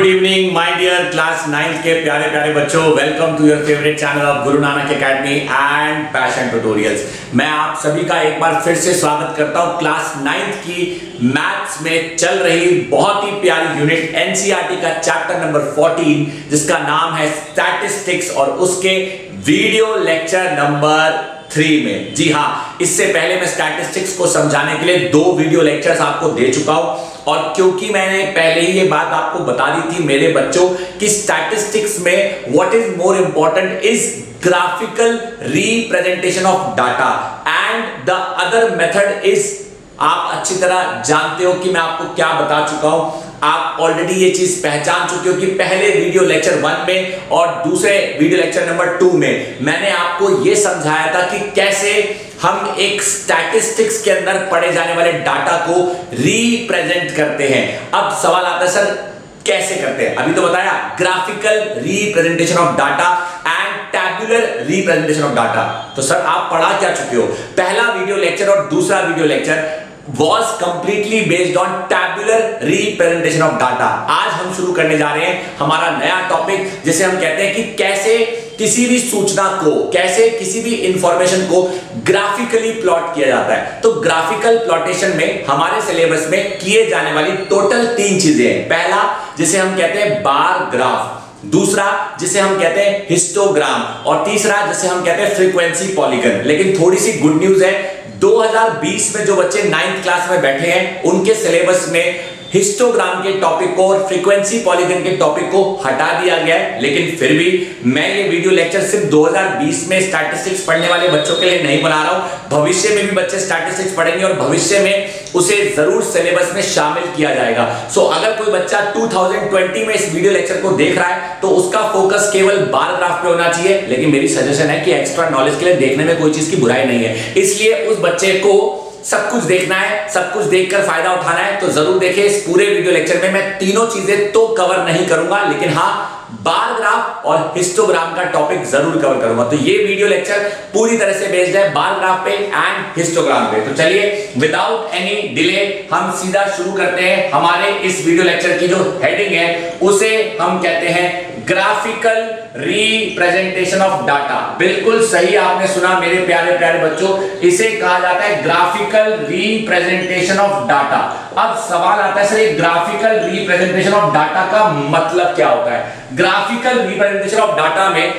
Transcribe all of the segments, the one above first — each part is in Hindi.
Good evening my dear class 9th के प्यारे प्यारे बच्चों, welcome to your favourite channel of Guru Nanak academy and passion tutorials. मैं आप सभी का एक बार फिर से स्वागत करता हूं क्लास 9th की मैथ्स में चल रही बहुत ही प्यारी यूनिट एनसीईआरटी का चैप्टर नंबर 14 जिसका नाम है स्टैटिस्टिक्स और उसके वीडियो लेक्चर नंबर 3 में। जी हाँ, इससे पहले मैं स्टैटिस्टिक्स को समझाने के लिए 2 वीडियो लेक्चर्स आपको दे चुका हूं और क्योंकि मैंने पहले ही ये बात आपको बता दी थी मेरे बच्चों कि स्टैटिस्टिक्स में what is more important is graphical representation of data and the other method is, आप अच्छी तरह जानते हो कि मैं आपको क्या बता चुका हूं। आप ऑलरेडी ये चीज पहचान चुके हो कि पहले वीडियो लेक्चर 1 में और दूसरे वीडियो लेक्चर नंबर 2 में मैंने आपको ये समझाया था कि कैसे हम एक स्टैटिस्टिक्स के अंदर पढ़े जाने वाले डाटा को रिप्रेजेंट करते हैं। अब सवाल आता है सर कैसे करते हैं? अभी तो बताया, graphical representation of data and tabular representation of data. तो सर आप पढ़ा क्या चुके हो? पहला वीडियो लेक्चर और दूसरा video lecture was completely based on tabular representation of data। आज हम शुरू करने जा रहे हैं हमारा नया टॉपिक जिसे हम कहते हैं कि कैसे किसी भी सूचना को, कैसे किसी भी इंफॉर्मेशन को ग्राफिकली प्लॉट किया जाता है। तो ग्राफिकल प्लॉटेशन में हमारे सिलेबस में किए जाने वाली टोटल 3 चीजें हैं। पहला जिसे हम कहते हैं बार ग्राफ, दूसरा जिसे हम कहते हैं हिस्टोग्राम और तीसरा जिसे हम कहते हैं फ्रीक्वेंसी पॉलीगन। लेकिन थोड़ी सी गुड न्यूज है, 2020 में जो बच्चे 9th क्लास में बैठे हैं उनके सिलेबस में हिस्टोग्राम के टॉपिक को और फ्रीक्वेंसी पॉलीगन के टॉपिक को हटा दिया गया है। लेकिन फिर भी मैं ये वीडियो लेक्चर सिर्फ 2020 में स्टैटिस्टिक्स पढ़ने वाले बच्चों के लिए नहीं बना रहा हूं। भविष्य में भी बच्चे स्टैटिस्टिक्स पढ़ेंगे और भविष्य में उसे जरूर सिलेबस में शामिल किया जाएगा। सो अगर कोई बच्चा 2020 में इस वीडियो लेक्चर को देख रहा है तो उसका फोकस केवल बार ग्राफ पे होना चाहिए। लेकिन मेरी सजेशन है कि एक्स्ट्रा नॉलेज के लिए देखने में कोई चीज की बुराई नहीं है, इसलिए उस बच्चे को सब कुछ देखना है, सब कुछ देखकर फायदा उठाना है। तो जरूर देखिए इस पूरे वीडियो लेक्चर में मैं तीनों चीजें तो कवर नहीं करूंगा, लेकिन हाँ बार ग्राफ और हिस्टोग्राम का टॉपिक जरूर कवर करूंगा। तो ये वीडियो लेक्चर पूरी तरह से बेस्ड है बार ग्राफ पे एंड हिस्टोग्राम पे। तो चलिए विदाउट एनी डिले हम सीधा शुरू करते हैं। हमारे इस वीडियो लेक्चर की जो हेडिंग है उसे हम कहते हैं ग्राफिकल रिप्रेजेंटेशन ऑफ डाटा। बिल्कुल सही आपने सुना मेरे प्यारे प्यारे बच्चों, इसे कहा जाता है ग्राफिकल रिप्रेजेंटेशन ऑफ डाटा। अब सवाल आता है सर ये ग्राफिकल रिप्रेजेंटेशन ऑफ डाटा का मतलब क्या होता है? ग्राफिकल रिप्रेजेंटेशन ऑफ डाटा में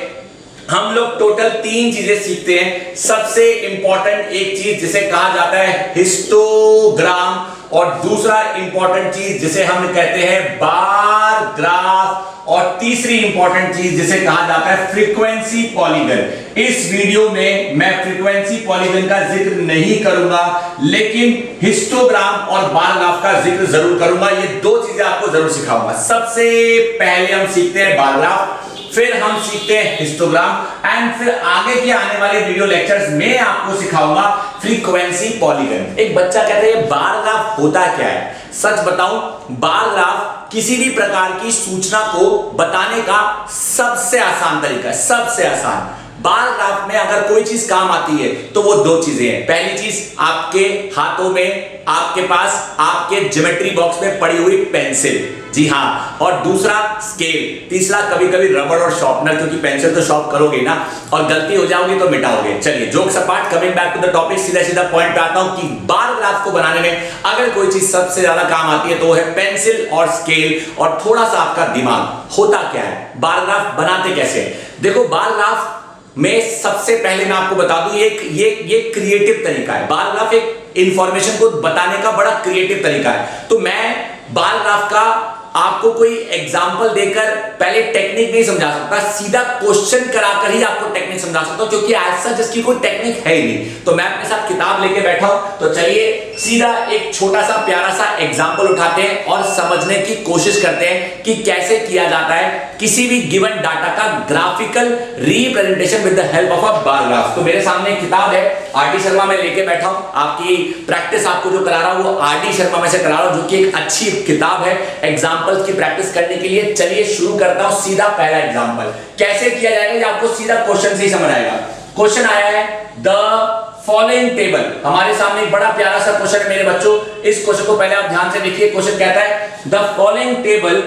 हम लोग टोटल 3 चीजें सीखते हैं। सबसे इंपॉर्टेंट एक चीज जिसे कहा जाता है हिस्टोग्राम और दूसरा इंपॉर्टेंट चीज जिसे हम कहते हैं बार ग्राफ और तीसरी इंपॉर्टेंट चीज जिसे कहा जाता है फ्रीक्वेंसी पॉलीगन। इस वीडियो में मैं फ्रीक्वेंसी पॉलीगन का जिक्र नहीं करूंगा, लेकिन हिस्टोग्राम और बार ग्राफ का जिक्र जरूर करूंगा। ये 2 चीजें आपको जरूर सिखाऊंगा। सबसे पहले हम सीखते हैं बार ग्राफ, फिर हम सीखते हैं हिस्टोग्राम एंड फिर आगे के आने वाले वीडियो लेक्चर्स में आपको सिखाऊंगा फ्रीक्वेंसी पॉलीगन। एक बच्चा कहता है बार ग्राफ होता क्या है? सच बताऊं, बार ग्राफ किसी भी प्रकार की सूचना को बताने का सबसे आसान तरीका है, सबसे आसान। बार ग्राफ में अगर कोई चीज काम आती है तो वो 2 चीजें हैं। पहली चीज आपके हाथों में, आपके पास आपके ज्योमेट्री बॉक्स में पड़ी हुई पेंसिल, जी हाँ, और दूसरा स्केल, तीसरा कभी कभी रबड़ और शार्पनर, क्योंकि पेंसिल तो शार्प करोगे ना और गलती हो जाओगी तो मिटाओगे। चलिए jokes apart, coming back to the topic, सीधा सीधा पॉइंट पे आता हूं कि बार ग्राफ को बनाने में अगर कोई चीज सबसे ज्यादा काम आती है तो वो है पेंसिल और स्केल और थोड़ा सा आपका दिमाग। होता क्या है, बार ग्राफ बनाते कैसे? देखो बार ग्राफ में सबसे पहले मैं आपको बता दूं ये क्रिएटिव तरीका है। बार ग्राफ एक इंफॉर्मेशन को बताने का बड़ा क्रिएटिव तरीका है। तो मैं बार ग्राफ का आपको कोई एग्जाम्पल देकर पहले टेक्निक नहीं समझा सकता, सीधा क्वेश्चन कराकर ही आपको टेक्निक समझा सकता हूं, क्योंकि ऐसा जिसकी कोई टेक्निक है ही नहीं। तो मैं अपने साथ किताब लेके बैठा हूं, तो चलिए सीधा एक छोटा सा प्यारा सा एग्जाम्पल उठाते हैं और समझने की कोशिश करते हैं कि कैसे किया जाता है किसी भी गिवन डाटा का graphical representation with the help of a bar graph. तो मेरे सामने एक किताब है, आरडी शर्मा में लेके बैठा हूं। आपकी प्रैक्टिस आपको जो करा रहा हूं वो आरडी शर्मा में से करा रहा हूं, जो कि एक अच्छी किताब है एग्जाम्पल की प्रैक्टिस करने के लिए। चलिए शुरू करता हूं सीधा पहला एग्जाम्पल। कैसे किया जाएगा ये आपको सीधा क्वेश्चन से ही समझ आएगा। क्वेश्चन आया है द फॉलोइंग टेबल। हमारे सामने एक बड़ा प्यारा सा क्वेश्चन है मेरे बच्चों, इस क्वेश्चन को पहले आप ध्यान से देखिए। क्वेश्चन कहता है the following table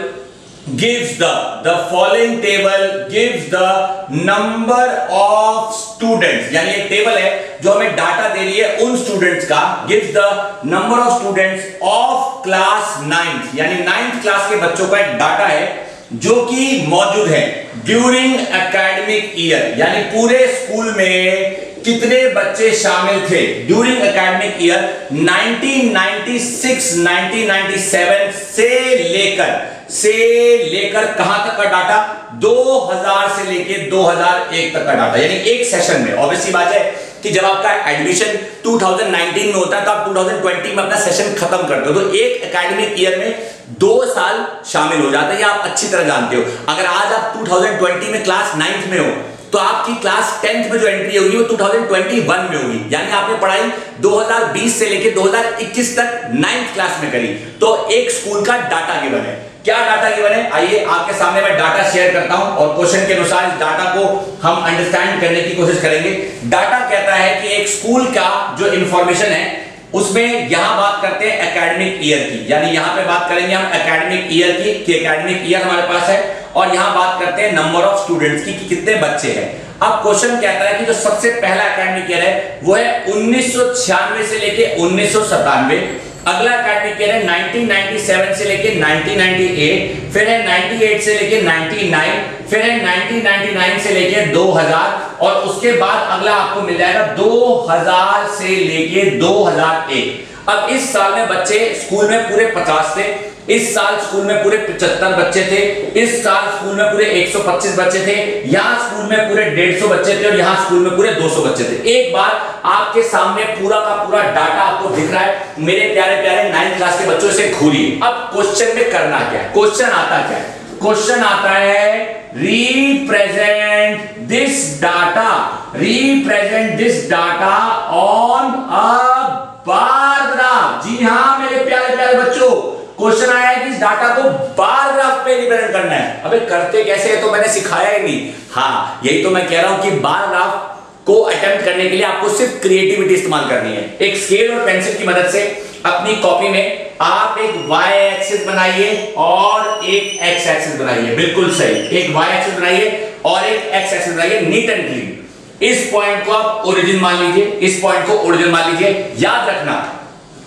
gives the following table gives the number of students, यानी एक टेबल है जो हमें डाटा दे रही है उन स्टूडेंट्स का, gives the number of students of class 9th, यानी 9th क्लास के बच्चों का एक डाटा है जो कि मौजूद है ड्यूरिंग एकेडमिक ईयर, यानी पूरे स्कूल में कितने बच्चे शामिल थे ड्यूरिंग एकेडमिक ईयर 1996 1997 से लेकर कहां तक का डाटा, 2000 से लेकर 2001 तक का डाटा, यानी एक सेशन में। ऑब्वियसली बात है कि जब आपका एडमिशन 2019 में होता है तो आप 2020 में अपना सेशन खत्म करते हो, तो एक एकेडमिक ईयर में 2 साल शामिल हो जाता है, ये आप अच्छी तरह जानते हो। अगर आज आप 2020 में क्लास 9th में हो तो आपकी क्लास 10th में जो एंट्री होगी वो 2021 में होगी, यानी आपने पढ़ाई 2020 से लेकर 2021 तक 9th क्लास में करी। तो एक स्कूल का डाटा गिवन है। क्या डाटा गिवन है, आइए आपके सामने मैं डाटा शेयर करता हूं और क्वेश्चन के अनुसार इस डाटा को हम अंडरस्टैंड करने की कोशिश करेंगे। डाटा कहता है कि एक स्कूल का जो इंफॉर्मेशन है उसमें यहां बात करते हैं एकेडमिक ईयर की, यानी यहां पे बात करेंगे हम एकेडमिक ईयर की कि एकेडमिक ईयर हमारे पास है, और यहां बात करते हैं नंबर ऑफ स्टूडेंट्स की कि कितने बच्चे हैं। अब क्वेश्चन कहता है कि जो सबसे पहला एकेडमिक ईयर है वो है 1996 से लेके 1997, अगला एकेडमिक ईयर है 1997 से लेके 1998, फिर है 98 से लेके 99, फिर है 1999 से लेके 2000, और उसके बाद अगला आपको मिल जाएगा 2000 से लेके 2001। अब इस साल में बच्चे स्कूल में पूरे 50 थे, इस साल स्कूल में पूरे 75 बच्चे थे, इस साल स्कूल में पूरे 125 बच्चे थे, यहाँ स्कूल में पूरे 150 बच्चे थे, और यहाँ स्कूल में पूरे 200 बच्चे थे। एक बार आपके सामने पूरा का पूरा डाटा आपको दिख रहा है मेरे प्यारे प्यारे 9th क्लास के बच्चों से खोलिए। अब क्वेश्चन में करना क्या है, क्वेश्चन आता क्या है, क्वेश्चन आता है represent this data on a bar graph. जी हां मेरे प्यारे प्यारे बच्चों, क्वेश्चन आया है कि इस डाटा को बार ग्राफ पे रिप्रेजेंट करना है। अबे करते कैसे है तो मैंने सिखाया ही नहीं। हाँ यही तो मैं कह रहा हूं कि बार ग्राफ को अटेम्प्ट करने के लिए आपको सिर्फ क्रिएटिविटी इस्तेमाल करनी है। एक स्केल और पेंसिल की मदद से अपनी कॉपी में आप एक y एक्सिस बनाइए और एक x एक्सिस बनाइए, बिल्कुल सही, एक y एक्सिस बनाइए और एक x एक्सिस बनाइए, नीट एंड क्लीन। इस पॉइंट को आप ओरिजिन मान लीजिए, इस पॉइंट को ओरिजिन मान लीजिए। याद रखना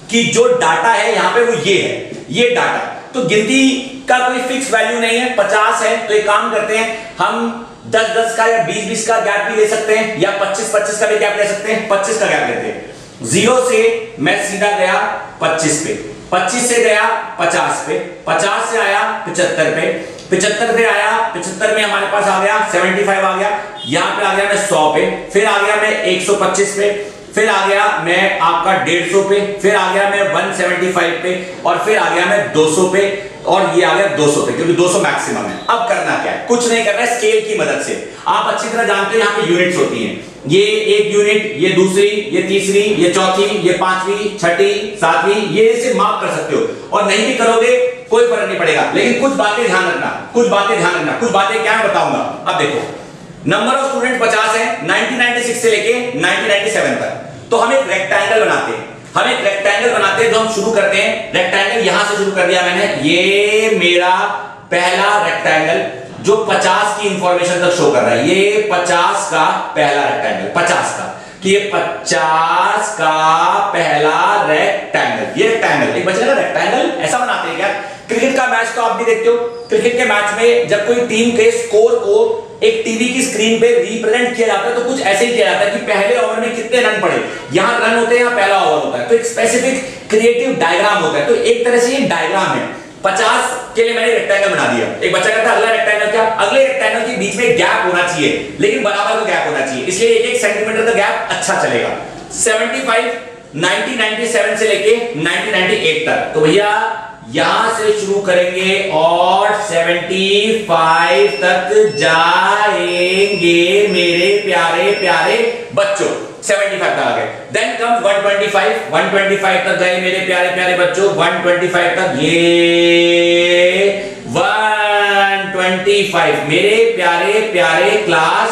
कि जो डाटा है यहां पे वो ये है, ये डाटा, तो गिनती का कोई फिक्स वैल्यू नहीं है। 50 है तो एक काम करते हैं, हम 10-10 का या 20-20 का गैप भी ले सकते हैं, या 25-25 का भी गैप ले सकते हैं। 25 का गैप लेते हैं। 0 से मैं सीधा गया 25 पे, 25 से गया 50 पे, 50 से आया 75 पे, 75 पे आया, 75 में हमारे पास आ गया 75 आ गया, यहां पे आ गया मैं 100 पे, फिर आ गया मैं 125 पे, फिर आ गया मैं आपका 150 पे, फिर आ गया मैं 175 पे, और फिर आ गया मैं 200 पे, और ये आ गया 200 पे, क्योंकि 200 मैक्सिमम है। अब करना क्या है, कुछ नहीं करना है, स्केल की मदद से। आप अच्छी तरह जानते हैं यहाँ पे यूनिट्स होती हैं, ये एक यूनिट, ये दूसरी, ये तीसरी, ये चौथी, ये पांचवी, छठी, सातवीं, ये इसे मार्क कर सकते हो, और नहीं भी करोगे कोई फर्क नहीं पड़ेगा। लेकिन कुछ बातें ध्यान रखना, कुछ बातें क्या मैं बताऊंगा। अब देखो, नंबर ऑफ स्टूडेंट 50 है 1996 से लेके 1997 तक, तो हम एक रेक्टेंगल बनाते हैं, तो हम शुरू करते हैं रेक्टेंगल, यहां से शुरू कर दिया मैंने। ये मेरा पहला रेक्टेंगल जो 50 की इंफॉर्मेशन तक शो कर रहा है, ये 50 का पहला रेक्टेंगल, 50 का, कि ये 50 का पहला रेक्टेंगल, ये रेक्टेंगल। एक बच्चे का रेक्टेंगल ऐसा बनाते हैं क्या? क्रिकेट का मैच तो आप भी देखते हो, क्रिकेट के मैच में जब कोई टीम के स्कोर को एक टीवी की स्क्रीन पे रिप्रेजेंट किया जाता है तो कुछ ऐसे ही किया जाता है कि पहले ओवर में कितने रन पड़े, यहां रन होते हैं, यहां पहला ओवर होता है, तो एक स्पेसिफिक क्रिएटिव डायग्राम होता है। तो एक तरह से ये डायग्राम है। 50 के लिए मैंने रेक्टेंगल बना दिया। एक बच्चा कहता है अगला रेक्टेंगल क्या? अगले रेक्टेंगल के बीच में गैप होना चाहिए, लेकिन बराबर का गैप होना चाहिए, इसलिए 1-1 सेंटीमीटर का गैप अच्छा चलेगा। 75 1997 से लेके 1998 तक, तो भैया यहां से शुरू करेंगे और 75 तक जाएंगे मेरे प्यारे प्यारे बच्चों। 75 तक आ गए, देन कम 125 तक गए मेरे प्यारे प्यारे बच्चों। 125 तक, ये 125 मेरे प्यारे प्यारे क्लास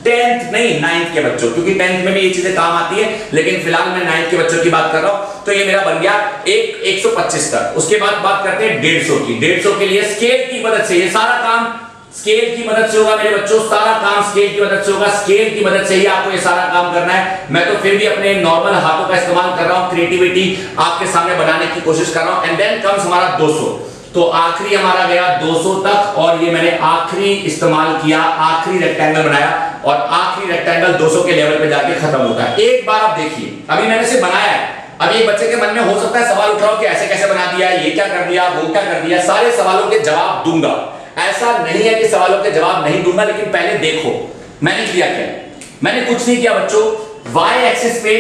10th नहीं 9th के बच्चों, क्योंकि 10th में भी ये चीजें काम आती है, लेकिन फिलहाल मैं 9th के बच्चों की बात कर रहा हूं। तो ये मेरा बन गया 125 तक। उसके बाद बात करते हैं 150 की। 150 के लिए स्केल की मदद से, ये सारा काम स्केल की मदद से होगा मेरे बच्चों, सारा काम स्केल की मदद से होगा। स्केल की मदद से ही आपको ये सारा काम करना है। मैं तो फिर भी अपने नॉर्मल हाथों का इस्तेमाल कर रहा हूं, क्रिएटिविटी आपके सामने बनाने की कोशिश कर रहा हूं। एंड देन कम्स हमारा 200। तो आखिरी हमारा गया 200 तक, और ये मैंने आखिरी इस्तेमाल किया, आखिरी रेक्टेंगल बनाया, और आखिरी रेक्टेंगल 200 के लेवल पे जाके खत्म होता है। एक बार आप देखिए, अभी मैंने इसे बनाया है। अभी एक बच्चे के मन में हो सकता है सवाल उठाओ कि ऐसे कैसे बना दिया, ये क्या कर दिया, वो क्या कर दिया। सारे सवालों के जवाब दूंगा, ऐसा नहीं है कि सवालों के जवाब नहीं दूंगा, लेकिन पहले देखो मैंने किया क्या। मैंने कुछ नहीं किया बच्चों, वाई एक्सिस पे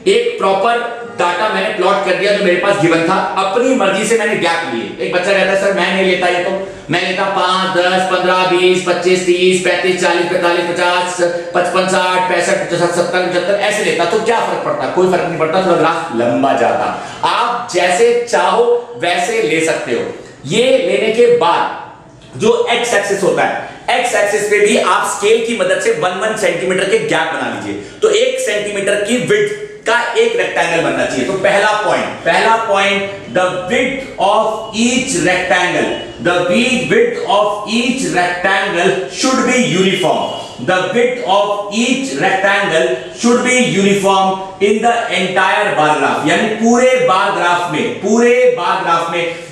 एक प्रॉपर डाटा मैंने प्लॉट कर दिया जो मेरे पास गिवन था। अपनी मर्जी से मैंने गैप लिए। एक बच्चा कहता है सर मैं नहीं लेता ये, तो मैं लेता 5, 10, 15, 20, 25, 30, 35, 40, 45, 50, 55, 60, 65, 70, 75 ऐसे लेता। तो क्या फर्क पड़ता? कोई फर्क नहीं पड़ता, थोड़ा ग्राफ लंबा जाता। आप जैसे चाहो वैसे ले सकते हो। ये लेने के बाद जो एक्स एक्सिस होता है, एक्स एक्सिस पे भी आप स्केल की मदद से 1 सेंटीमीटर के गैप बना लीजिए। तो 1 सेंटीमीटर की विड्थ का एक रेक्टेंगल बनना चाहिए। तो पहला point the width of each rectangle, the width of each rectangle should be uniform. The width of each rectangle should be uniform in the entire bar graph। यानी पूरे बार ग्राफ में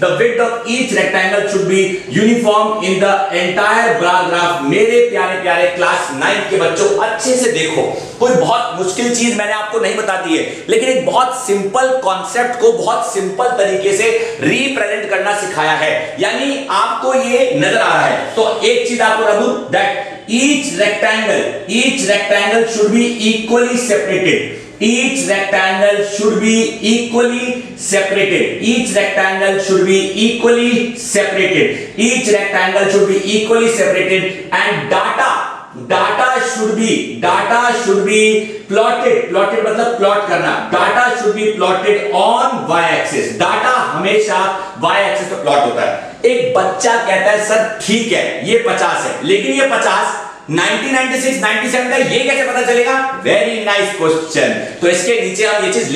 the width of each rectangle should be uniform in the entire bar graph। मेरे प्यारे प्यारे क्लास 9 के बच्चों, अच्छे से देखो, कोई बहुत मुश्किल चीज मैंने आपको नहीं बता दी है, लेकिन एक बहुत सिंपल कॉन्सेप्ट को बहुत सिंपल तरीके से रिप्रेजेंट करना सिखाया है। यानी आपको ये नजर आ रहा है। तो एक चीज आपको रखूं, that each rectangle should be equally separated। Each rectangle should be equally separated। Each rectangle should be equally separated। Each rectangle should be equally separated and data should be plotted मतलब प्लॉट करना। data should be plotted on y axis। Data हमेशा y axis पे प्लॉट होता है। एक बच्चा कहता है सर ठीक है ये 50 है, लेकिन ये 50 90, 96, 97 का ये कैसे पता चलेगा? Very nice question. तो इसके नीचे हम ये चीज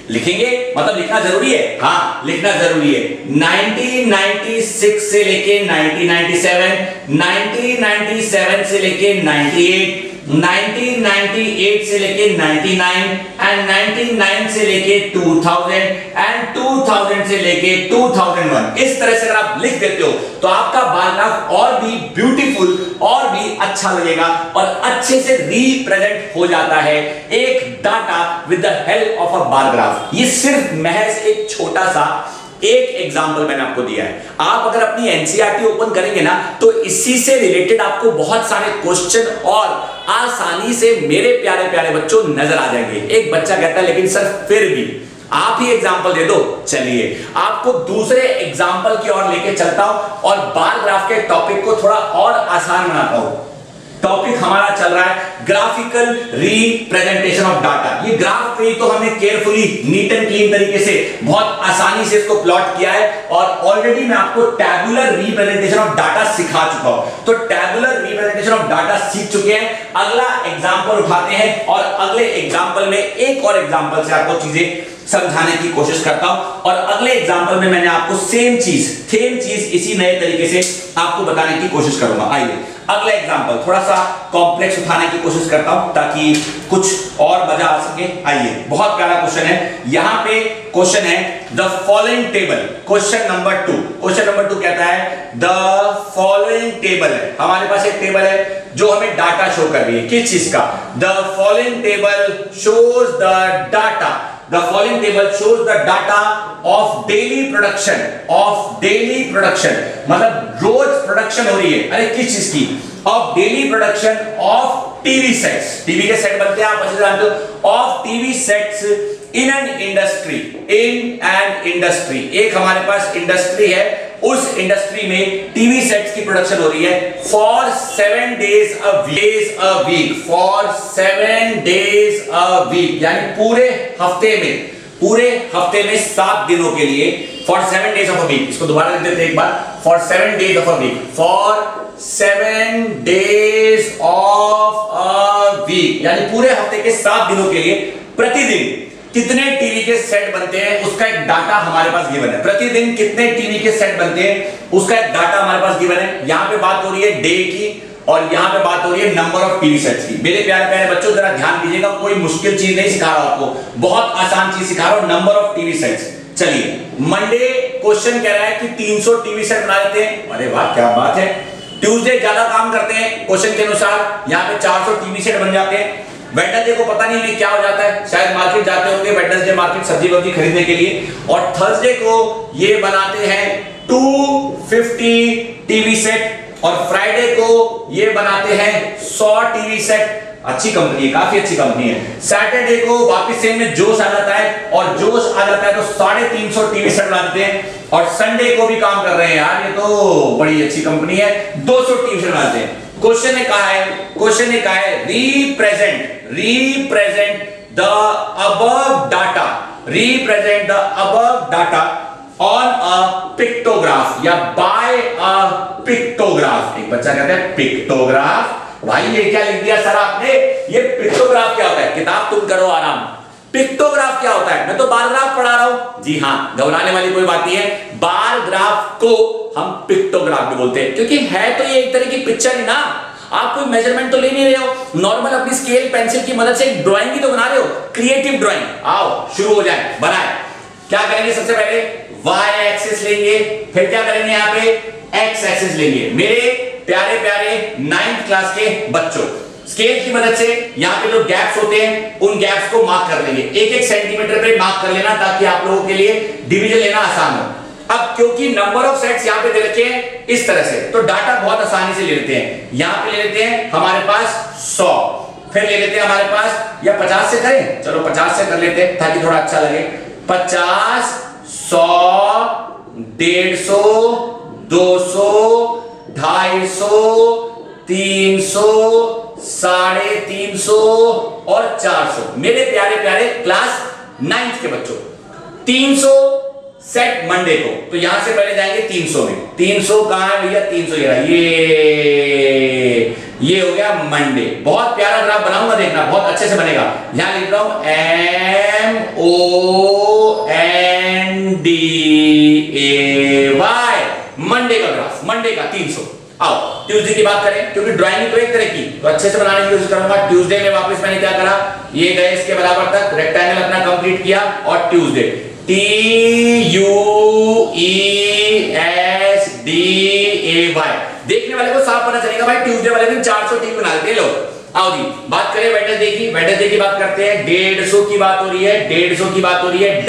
लिखेंगे मतलब लिखना जरूरी है। हाँ लिखना जरूरी है। 1996 से लेके 1997, 1997 से लेके 98, 1998 से लेके 99 एंड 99 से लेके 2000 एंड 2000 से लेके 2001। इस तरह से अगर आप लिख देते हो तो आपका बार ग्राफ और भी ब्यूटीफुल और भी अच्छा लगेगा और अच्छे से रिप्रेजेंट हो जाता है एक data with the help of a bar graph. ये सिर्फ महज एक छोटा सा एक एग्जाम्पल मैंने आपको दिया है। आप अगर अपनी एनसीईआरटी ओपन करेंगे ना तो इसी से रिलेटेड आपको बहुत सारे क्वेश्चन और आसानी से मेरे प्यारे प्यारे बच्चों नजर आ जाएंगे। एक बच्चा कहता है लेकिन सर फिर भी आप ही एग्जाम्पल दे दो। चलिए आपको दूसरे एग्जाम्पल की ओर लेके चलता हूं और बार ग्राफ के टॉपिक को थोड़ा और आसान बनाता हूं। टॉपिक हमारा चल रहा है ग्राफिकल रिप्रेजेंटेशन ऑफ डाटा। ये ग्राफ पे तो हमने केयरफुली नीट एंड क्लीन तरीके से बहुत आसानी से इसको प्लॉट किया है और ऑलरेडी मैं आपको टैबुलर रिप्रेजेंटेशन ऑफ डाटा सिखा चुका हूं। तो टैबुलर रिप्रेजेंटेशन ऑफ डाटा सीख चुके हैं। अगला एग्जांपल उठाते हैं और अगले एग्जांपल में एक और एग्जांपल से आपको चीजें समझाने की कोशिश करता हूं और अगले एग्जांपल में मैंने आपको सेम चीज इसी नए तरीके से आपको बताने की कोशिश करूंगा। आइए अगला एग्जांपल थोड़ा सा कॉम्प्लेक्स उठाने की कोशिश करता हूं ताकि कुछ और मजा आ सके। आइए बहुत प्यारा क्वेश्चन है। यहां पे क्वेश्चन है the following table. Question number 2 कहता है द फॉलोइंग टेबल है। हमारे पास एक टेबल है जो हमें डाटा शो कर रही है। किस चीज का? The following table shows the data. The following table shows the data of daily production मतलब रोज प्रोडक्शन हो रही है। अरे किस चीज की? of daily production of TV sets. TV के सेट बनते हैं आप अच्छे से जानते हो। Of TV sets in an industry. एक हमारे पास इंडस्ट्री है, उस इंडस्ट्री में टीवी सेट्स की प्रोडक्शन हो रही है for 7 days a week। For 7 days a week यानी पूरे हफ्ते में 7 दिनों के लिए। For 7 days of a week। इसको दोबारा लिख देते हैं एक बार। For 7 days of a week। For 7 days of a week, यानी पूरे हफ्ते के 7 दिनों के लिए प्रतिदिन कितने टीवी के सेट बनते हैं उसका एक डाटा हमारे पास गिवन है। प्रतिदिन कितने टीवी के सेट बनते हैं उसका एक डाटा हमारे पास गिवन है। यहां पे बात हो रही है डे की और यहां पे बात हो रही है नंबर ऑफ टीवी सेट्स की। मेरे प्यारे प्यारे बच्चों जरा ध्यान दीजिएगा, कोई मुश्किल चीज नहीं सिखा रहा हूं आपको, बहुत आसान चीज सिखा रहा हूं, नंबर ऑफ टीवी सेट्स। चलिए, मंडे क्वेश्चन कह रहा है कि 300 टीवी सेट बना देते हैं। अरे वाह क्या बात है। ट्यूसडे ज्यादा काम करते हैं क्वेश्चन के अनुसार, यहां पे 400 टीवी सेट बन जाते हैं। वेडनेसडे को पता नहीं क्या हो जाता है, शायद मार्केट जाते होंगे वेडनेसडे मार्केट सब्जी वब्जी खरीदने के लिए। और थर्सडे को ये बनाते हैं 250 टीवी सेट और फ्राइडे को ये बनाते हैं 100 टीवी सेट। अच्छी कंपनी है, काफी अच्छी कंपनी है। सैटरडे को वापस से में जोश आ जाता है और जोश आ जाता है तो 350 टीवी सेट बनाते हैं। और संडे को भी काम कर रहे हैं यार, ये तो बड़ी अच्छी कंपनी है, 200 टीवी सेट बनाते हैं। क्वेश्चन ने कहा है represent the above data on a pictograph या बाय अ पिक्टोग्राफ। एक बच्चा कहता है पिक्टोग्राफ, भाई ये क्या लिख दिया सर आपने, ये पिक्टोग्राफ क्या होता है? किताब तुम करो आराम। पिक्टोग्राफ क्या होता है? मैं तो बार ग्राफ पढ़ा रहा हूं। जी हां, घबराने वाली कोई बात नहीं है। बार ग्राफ को हम पिक्टोग्राफ भी बोलते हैं क्योंकि है तो ये एक तरह की पिक्चर ही ना। आप कोई मेजरमेंट तो ले नहीं रहे हो, नॉर्मल अपनी स्केल पेंसिल की मदद से एक ड्राइंग ही तो बना रहे हो, क्रिएटिव ड्राइंग। आओ शुरू हो जाए, बनाए। क्या करेंगे? सबसे पहले y एक्सिस लेंगे, फिर क्या करेंगे यहाँ पे x एक्सिस लेंगे। मेरे प्यारे प्यारे 9th क्लास के बच्चों, स्केल की मदद से यहाँ पे जो गैप्स होते हैं उन गैप्स को मार्क कर लेंगे, 1-1 सेंटीमीटर पे मार्क कर लेना ताकि आप लोगों के लिए डिवीजन लेना आसान हो। अब क्योंकि नंबर ऑफ सेट्स यहाँ पे दे रखे हैं इस तरह से, तो डाटा बहुत आसानी से ले लेते हैं। यहाँ पे ले लेते हैं हमारे पास 100, फिर ले लेते हैं हमारे पास, या 50 से करें, चलो 50 से कर लेते हैं ताकि थोड़ा अच्छा लगे। 50, 100, 150, 200, 250, 300, 350 और 400। मेरे प्यारे प्यारे क्लास 9th के बच्चों, 300 सेट मंडे को, तो यहां से पहले जाएंगे 300 में। 300 कहां है भैया? 300 ये हो गया मंडे। बहुत प्यारा ग्राफ बनाऊंगा, देखना बहुत अच्छे से बनेगा। यहां लिख रहा हूं MONDAY, मंडे का ग्राफ, मंडे का 300। आओ ट्यूसडे की बात करें, क्योंकि ड्राइंग तो एक तरह की, तो अच्छे से बनाने की कोशिश करूंगा। ट्यूसडे में वापस मैंने क्या करा, ये गए इसके बराबर तक, रेक्टेंगल अपना कंप्लीट किया और ट्यूसडे TUESDAY। देखने वाले को साफ पता चलेगा भाई, ट्यूसडे वाले दिन 400 टीवी बना देते लोग। आओ जी बात करें वेडनेसडे की बात करते हैं। 150 की बात हो रही है, 150 की बात हो रही है,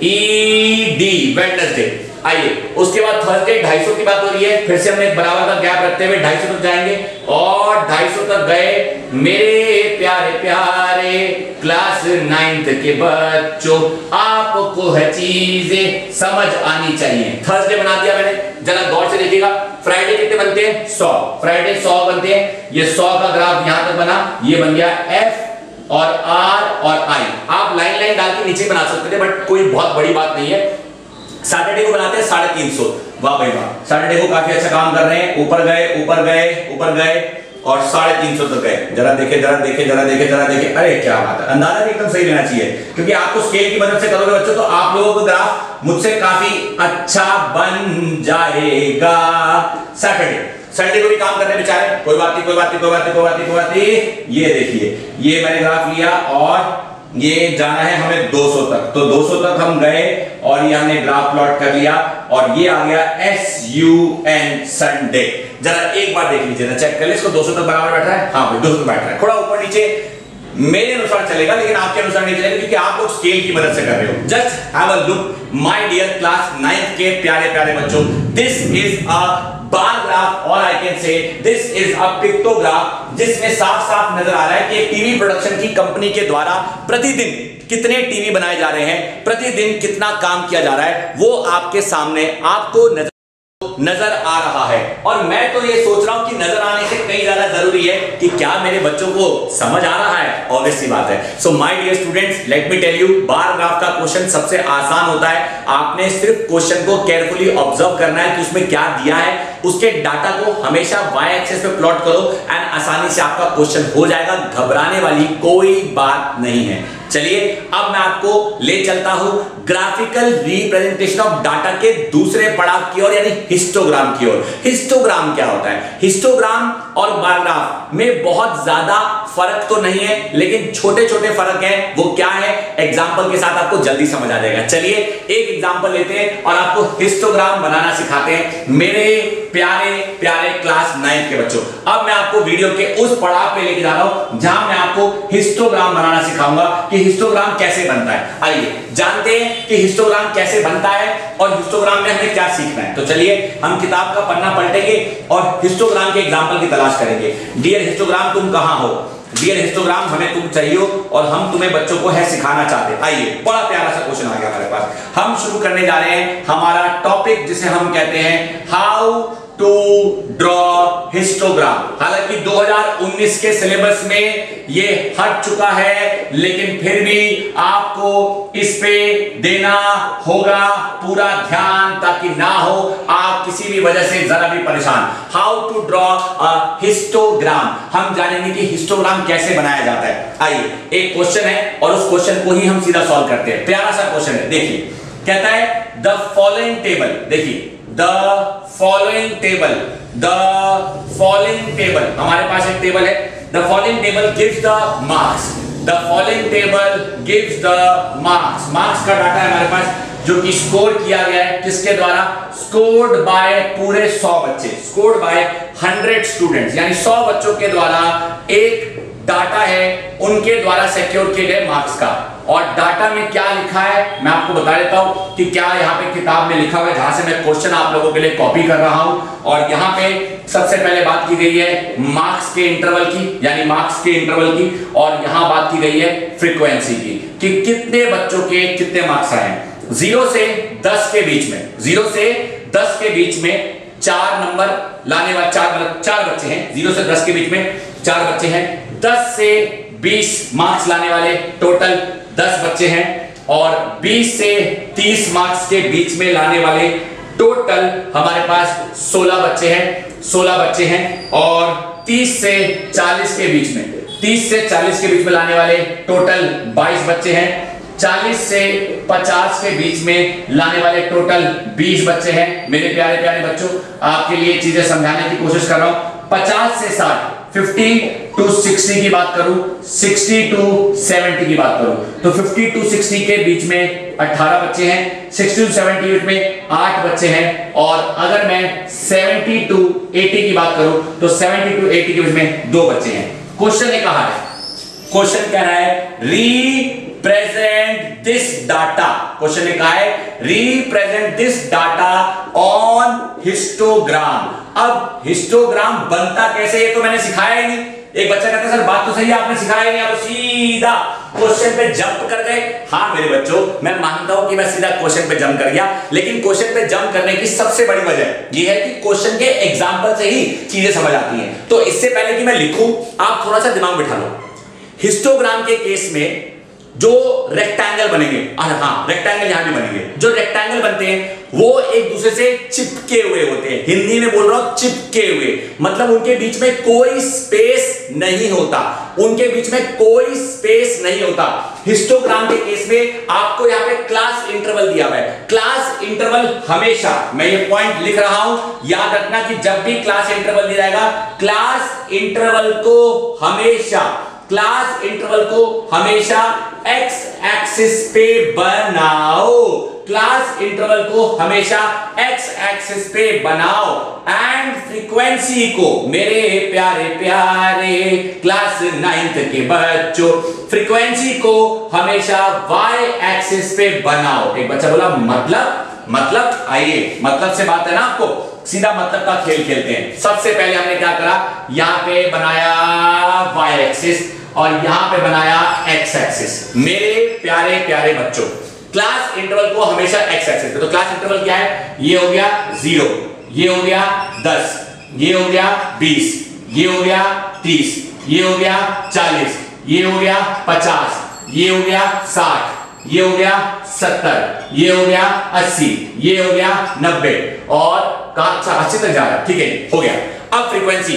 WED वेडनेसडे। आइए उसके बाद थर्सडे 250 की बात हो रही है, फिर से हमने बराबर का गैप रखते हुए 250 तक जाएंगे और 250 तक गए। मेरे प्यारे प्यारे क्लास 9th के बच्चों, आपको है चीजें समझ आनी चाहिए। थर्सडे बना दिया मैंने, जरा गौर से देखिएगा। फ्राइडे कितने बनते हैं? 100, फ्राइडे 100 बनते हैं। ये 100 का ग्राफ यहां तक बना, ये बन गया F और R और I। आप लाइन डाल के नीचे बना सकते थे, बट कोई बहुत बड़ी बात नहीं है। सैटरडे को बनाते हैं 350। वाह भाई वाह, सैटरडे को काफी अच्छा काम कर रहे हैं। ऊपर गए और 350 तक गए। जरा देखे। अरे क्या बात है, अंदाजा भी एकदम सही लेना चाहिए क्योंकि आपको स्केल की मदद से करोगे बच्चों तो आप लोगों को ग्राफ मुझसे काफी अच्छा बन जाएगा। संडे को भी काम करने बेचारे, कोई बात नहीं। ये देखिए, ये मैंने ग्राफ लिया और ये जाना है हमें 200 तक, तो 200 तक हम गए और ये हमने ग्राफ प्लॉट कर लिया और ये आ गया SUN संडे। जरा एक बार देख लीजिए ना, चेक कर ले इसको, 200 तक बराबर बैठ रहा है। हाँ भाई 200 बैठ रहा है, थोड़ा ऊपर नीचे मेरे अनुसार चलेगा लेकिन आपके अनुसार नहीं चलेगा क्योंकि आप लोग स्केल की मदद से कर रहे हो। Just have a look my dear class 9th के प्यारे प्यारे बच्चों, this is a bar graph और I can say this is a pictograph, जिसमें साफ साफ नजर आ रहा है कि एक टीवी प्रोडक्शन की कंपनी के द्वारा प्रतिदिन कितने टीवी बनाए जा रहे हैं, प्रतिदिन कितना काम किया जा रहा है, वो आपके सामने आपको नजर आ रहा है। और मैं तो ये सोच रहा हूं कि नजर आने से कहीं ज्यादा जरूरी है कि क्या मेरे बच्चों को समझ आ रहा है। ऑब्वियस सी बात है। So my dear students, let me tell you, bar graph का क्वेश्चन सबसे आसान होता है। आपने सिर्फ क्वेश्चन को केयरफुली ऑब्जर्व करना है कि उसमें क्या दिया है, उसके डाटा को हमेशा वाई एक्सिस पे प्लॉट करो एंड आसानी से आपका क्वेश्चन हो जाएगा। घबराने वाली कोई बात नहीं है। चलिए अब मैं आपको ले चलता हूं ग्राफिकल रिप्रेजेंटेशन ऑफ डाटा के दूसरे पड़ाव की ओर, यानी हिस्टोग्राम की ओर। हिस्टोग्राम क्या होता है? हिस्टोग्राम और बार ग्राफ में बहुत ज्यादा फर्क तो नहीं है, लेकिन छोटे छोटे फर्क हैं। वो क्या है, एग्जांपल के साथ आपको जल्दी समझ आ जाएगा। चलिए एक एग्जांपल लेते हैं और आपको हिस्टोग्राम बनाना सिखाते हैं मेरे प्यारे प्यारे क्लास 9 के बच्चों। अब मैं आपको वीडियो के उस पड़ाव पे लेके जा रहा हूं जहां मैं आपको हिस्टोग्राम बनाना सिखाऊंगा कि हिस्टोग्राम कैसे बनता है। आइए जानते हैं कि हिस्टोग्राम कैसे बनता है और हिस्टोग्राम में हमें क्या सीखना है। तो चलिए हम किताब का पन्ना पलटेंगे और हिस्टोग्राम के एग्जांपल की तलाश करेंगे। डियर हिस्टोग्राम तुम कहां हो? डियर हिस्टोग्राम हमें तुम चाहिए और हम तुम्हें बच्चों को है सिखाना चाहते हैं। आइए बड़ा प्यारा सा क्वेश्चन आ गया हमारे पास। हम शुरू करने जा रहे हैं हमारा टॉपिक जिसे हम कहते हैं हाउ टू ड्रॉ हिस्टोग्राम। हालांकि 2019 के सिलेबस में ये हट चुका है, लेकिन फिर भी आपको इस पे देना होगा पूरा ध्यान ताकि ना हो आप किसी भी वजह से जरा भी परेशान। How to draw a histogram, हम जानेंगे कि हिस्टोग्राम कैसे बनाया जाता है। आइए एक क्वेश्चन है और उस क्वेश्चन को ही हम सीधा सॉल्व करते हैं। प्यारा सा क्वेश्चन है, देखिए कहता है द फॉलोइंग टेबल, देखिए the following table, the following table, हमारे पास एक टेबल है। The following table gives the marks, the following table gives the marks. Marks का डाटा है हमारे पास जो कि स्कोर किया गया है किसके द्वारा? स्कोर्ड बाय पूरे 100 बच्चे, स्कोर्ड बाय 100 स्टूडेंट्स, यानी 100 बच्चों के द्वारा एक डाटा है उनके द्वारा सिक्योर किए गए मार्क्स का। और डाटा में क्या लिखा है मैं आपको बता देता हूं कि क्या यहाँ पे किताब में लिखा हुआ है जहां से मैं क्वेश्चन आप लोगों के लिए कॉपी कर रहा हूं। और यहाँ पे सबसे पहले बात की गई है मार्क्स के इंटरवल की, यानी मार्क्स के इंटरवल की, और यहाँ बात की गई है फ्रीक्वेंसी की कि कितने बच्चों के कितने मार्क्स आए हैं। 0 से 10 के बीच में, 0 से 10 के बीच में 4 नंबर लाने वाले 4 बच्चे हैं। 0 से 10 के बीच में 4 बच्चे हैं। 10 से 20 मार्क्स लाने वाले टोटल 10 बच्चे हैं और 20 से 30 मार्क्स के बीच में लाने वाले टोटल हमारे पास 16 बच्चे हैं, 16 बच्चे हैं। और 30 से 40 के बीच में, 30 से 40 के बीच में लाने वाले टोटल 22 बच्चे हैं। 40 से 50 के बीच में लाने वाले टोटल 20 बच्चे हैं। मेरे प्यारे प्यारे बच्चों आपके लिए चीजें समझाने की कोशिश कर रहा हूं। 50 से 60, 50 to 60 की बात करूं, 60 to 70 की बात करूं तो 50 to 60 के बीच में 18 बच्चे हैं, 60 to 70 के बीच में 8 बच्चे हैं। और अगर मैं 70 to 80 की बात करूं तो 70 to 80 के बीच में 2 बच्चे हैं। क्वेश्चन ने कहा है, क्वेश्चन कह रहा है रिप्रेजेंट दिस डाटा, क्वेश्चन ने कहा है represent this data on histogram. अब हिस्टोग्राम बनता कैसे ये तो मैंने सिखाया ही नहीं। एक बच्चा कहता है सर बात तो सही है आपने सिखाया ही नहीं, आप सीधा क्वेश्चन पे जंप कर गए। हाँ मेरे बच्चों मैं मानता हूं कि मैं सीधा क्वेश्चन पे जंप कर गया, लेकिन क्वेश्चन पे जंप करने की सबसे बड़ी वजह यह है कि क्वेश्चन के एग्जांपल से ही चीजें समझ आती हैं। तो इससे पहले कि मैं लिखूं आप थोड़ा सा दिमाग बिठा लो। हिस्टोग्राम के केस में जो रेक्टेंगल बनेंगे, हाँ रेक्टेंगल यहां भी बनेंगे, जो रेक्टेंगल बनते हैं वो एक दूसरे से चिपके हुए होते हैं। हिंदी में बोल रहा हूं चिपके हुए, मतलब उनके बीच में कोई स्पेस नहीं होता, उनके बीच में कोई स्पेस नहीं होता। हिस्टोग्राम के केस में आपको यहां पे क्लास इंटरवल दिया हुआ है। क्लास इंटरवल हमेशा, मैं ये पॉइंट लिख रहा हूं, याद रखना कि जब भी क्लास इंटरवल दिया जाएगा क्लास इंटरवल को हमेशा एक्स एक्सिस पे बनाओ, क्लास इंटरवल को हमेशा एक्स एक्सिस पे बनाओ एंड फ्रीक्वेंसी को, मेरे प्यारे प्यारे क्लास 9th के बच्चों, फ्रीक्वेंसी को हमेशा वाई एक्सिस पे बनाओ। एक बच्चा बोला मतलब आइए मतलब से बात है ना, आपको सीधा मतलब का खेल खेलते हैं। सबसे पहले हमने क्या करा, यहां पे बनाया वाई एक्सिस और यहां पे बनाया एक्स एक्सिस। मेरे प्यारे प्यारे बच्चों क्लास इंटरवल को हमेशा एक्स एक्सिस पे, तो क्लास इंटरवल क्या है, ये हो गया 0, ये हो गया 10, ये हो गया 20, ये हो गया 30, ये हो गया 40, ये हो गया 50, ये हो गया 60, ये हो गया 70, ये हो गया 80, ये हो गया 90 और अच्छा 80 तक जा रहा है, ठीक है, हो गया। अब फ्रीक्वेंसी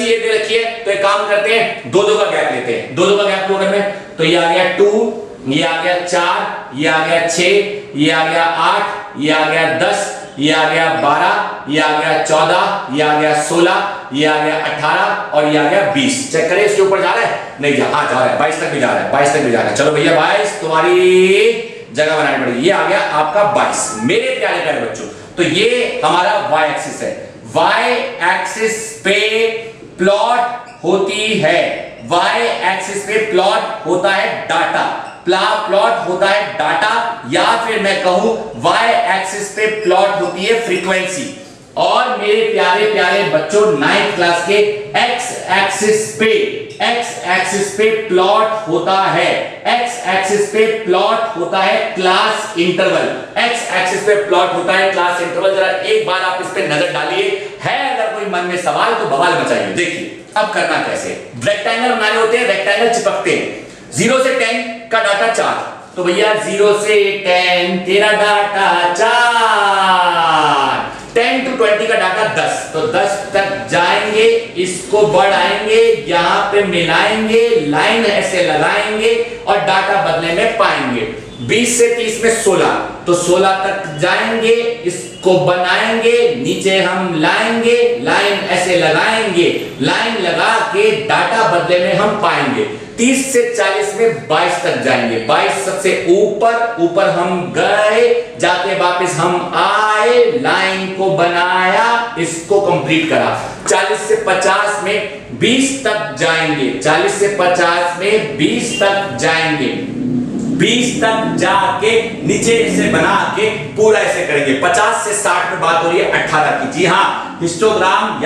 ये दे रखी है, तो एक काम करते हैं, दो का गैप लेते हैं। दो का गैप लो करने, तो ये आ गया 2, ये आ गया 4, ये आ गया 6, ये आ गया 8, ये आ गया 10, ये आ गया 12, ये आ गया 14, ये आ गया 16, ये आ गया 18 और ये आ गया 20। चेक करें इसके ऊपर जा रहा है, नहीं जा रहा है, 22 तक भी जा रहा है, 22 तक भी जा रहा है। चलो भैया 22 तुम्हारी जगह बनानी पड़ेगी। ये आ गया आपका 22। मेरे प्यारे प्यारे बच्चों, तो ये हमारा y एक्सिस है। y एक्सिस पे प्लॉट होती है, y एक्सिस पे प्लॉट होता है डाटा, प्लॉट होता है डाटा, या फिर मैं कहूं y एक्सिस पे प्लॉट होती है फ्रीक्वेंसी। और मेरे प्यारे प्यारे बच्चों 9th क्लास के x एक्सिस पे प्लॉट होता है, x एक्सिस पे प्लॉट होता है क्लास इंटरवल, x एक्सिस पे प्लॉट होता है क्लास इंटरवल। जरा एक बार आप इस पे नजर डालिए, है अगर कोई मन में सवाल तो बवाल मचाइए। देखिए अब करना कैसे, रेक्टेंगल बनाने होते हैं, रेक्टेंगल चिपकते हैं। 0 से 10 का डाटा 4, तो भैया 0 से 10 तेरा डाटा 4, 10 to 20 का डाटा 10, तो 10 तक जाएंगे, इसको बढ़ाएंगे, यहां पे मिलाएंगे, लाइन ऐसे लगाएंगे और डाटा बदले में पाएंगे। 20 से 30 में 16, तो 16 तक जाएंगे, इसको बनाएंगे, नीचे हम लाएंगे, लाइन ऐसे लगाएंगे, लाइन लगा के डाटा बदले में हम पाएंगे। 30 से 40 में 22 तक जाएंगे, 22 सबसे ऊपर हम गए, जाके वापस हम आए, लाइन को बनाया, इसको कंप्लीट करा। 40 से 50 में 20 तक जाएंगे, 40 से 50 में 20 तक जाएंगे, 20 तक जाके नीचे इसे बना के पूरा ऐसे करेंगे। 50 से 60 में बात हो रही है 18 की। जी हाँ, हिस्टोग्राम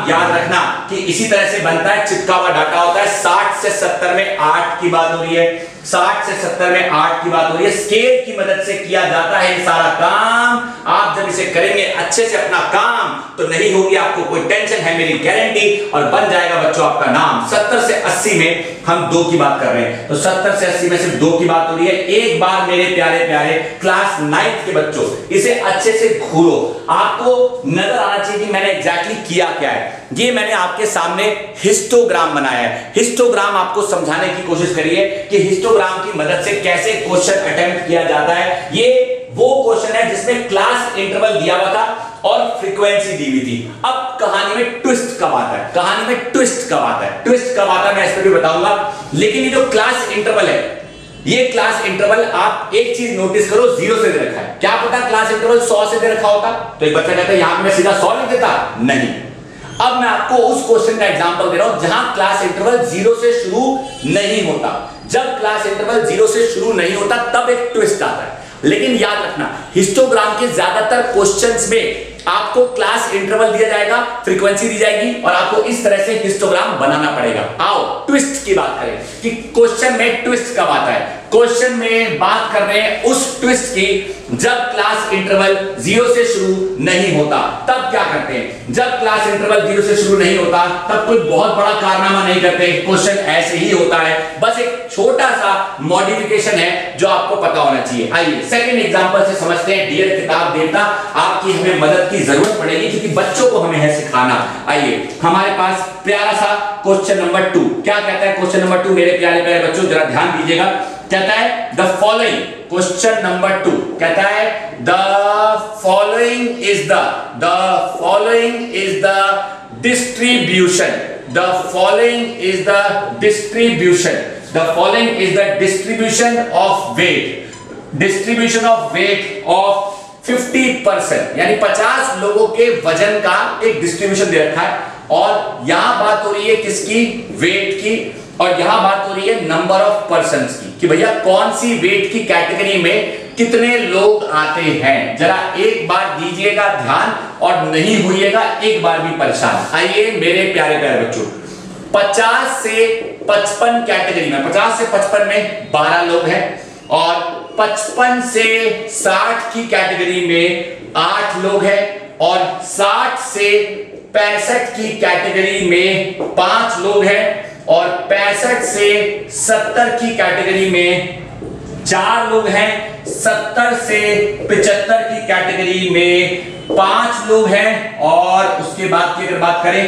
याद रखना कि इसी तरह से बनता है, चिपका हुआ डाटा होता है। 60 से 70 में 8 की बात हो रही है, 60 से 70 में 8 की बात हो रही है। स्केल की मदद से किया जाता है ये सारा काम। आप जब इसे करेंगे अच्छे से अपना काम, तो नहीं होगी आपको कोई टेंशन, है मेरी गारंटी, और बन जाएगा बच्चों आपका नाम। 70 से 80 में हम 2 की बात कर रहे हैं, तो 70 से 80 में सिर्फ 2 की बात हो रही है। एक बार मेरे प्यारे प्यारे क्लास 9th के बच्चों इसे अच्छे से घूरो, आपको नजर आना चाहिए कि मैंने एग्जैक्टली किया क्या है। ये मैंने आपके सामने हिस्टोग्राम बनाया है। हिस्टोग्राम आपको समझाने की कोशिश करिए कि हिस्टोग्राम की मदद से कैसे क्वेश्चन अटेम्प्ट किया जाता है। ये वो क्वेश्चन है जिसमें क्लास इंटरवल दिया हुआ था और फ्रीक्वेंसी दी हुई थी। अब कहानी में ट्विस्ट कब आता है, ट्विस्ट कब आता है मैं इस पर भी बताऊंगा। लेकिन ये जो क्लास इंटरवल है, ये क्लास इंटरवल आप एक चीज नोटिस करो, 0 से दे रखा है। क्या पता क्लास इंटरवल 100 से दे रखा होता, तो एक बच्चा कहता है यहां मैं सीधा 100 लिख देता, नहीं। अब मैं आपको उस क्वेश्चन का एग्जांपल दे रहा हूं जहां क्लास इंटरवल 0 से शुरू नहीं होता। जब क्लास इंटरवल 0 से शुरू नहीं होता तब एक ट्विस्ट आता है। लेकिन याद रखना, हिस्टोग्राम के ज्यादातर क्वेश्चंस में आपको क्लास इंटरवल दिया जाएगा, फ्रीक्वेंसी दी जाएगी और आपको इस तरह से हिस्टोग्राम बनाना पड़ेगा। आओ ट्विस्ट की बात करें कि क्वेश्चन में ट्विस्ट कब आता है। क्वेश्चन में बात कर रहे हैं उस ट्विस्ट की जब क्लास इंटरवल 0 से शुरू नहीं होता। तब क्या करते हैं, जब क्लास इंटरवल 0 से शुरू नहीं होता तब कोई बहुत बड़ा कारनामा नहीं करते, क्वेश्चन ऐसे ही होता है। बस एक छोटा सा मॉडिफिकेशन है जो आपको पता होना चाहिए। आइए सेकंड एग्जांपल से समझते हैं। डियर किताब देवता, आपकी हमें मदद की जरूरत पड़ेगी क्योंकि बच्चों को हमें है सिखाना। आइए हमारे पास प्यारा सा क्वेश्चन नंबर 2 क्या कहता है। क्वेश्चन नंबर 2 मेरे प्यारे प्यारे बच्चों जरा ध्यान दीजिएगा, कहता है द फॉलोइंग। क्वेश्चन नंबर 2 कहता है the following is the distribution of weight of 50%, यानी 50 लोगों के वजन का एक डिस्ट्रीब्यूशन दे रखा है। और यहां बात हो रही है किसकी, वेट की, और यहां बात हो रही है नंबर ऑफ पर्संस की, कि भैया कौन सी वेट की कैटेगरी में कितने लोग आते हैं। जरा एक बार दीजिएगा ध्यान और नहीं होइएगा एक बार भी परेशान। आइए मेरे प्यारे प्यारे बच्चों, 50 से 55 कैटेगरी में, 50 से 55 में 12 लोग हैं, और 55 से 60 की कैटेगरी में 8 लोग हैं, और 60 से 65 की कैटेगरी में 5 लोग हैं, और 65 से 70 की कैटेगरी में 4 लोग हैं। 70 से 75 की कैटेगरी में 5 लोग हैं। और उसके बाद की अगर बात करें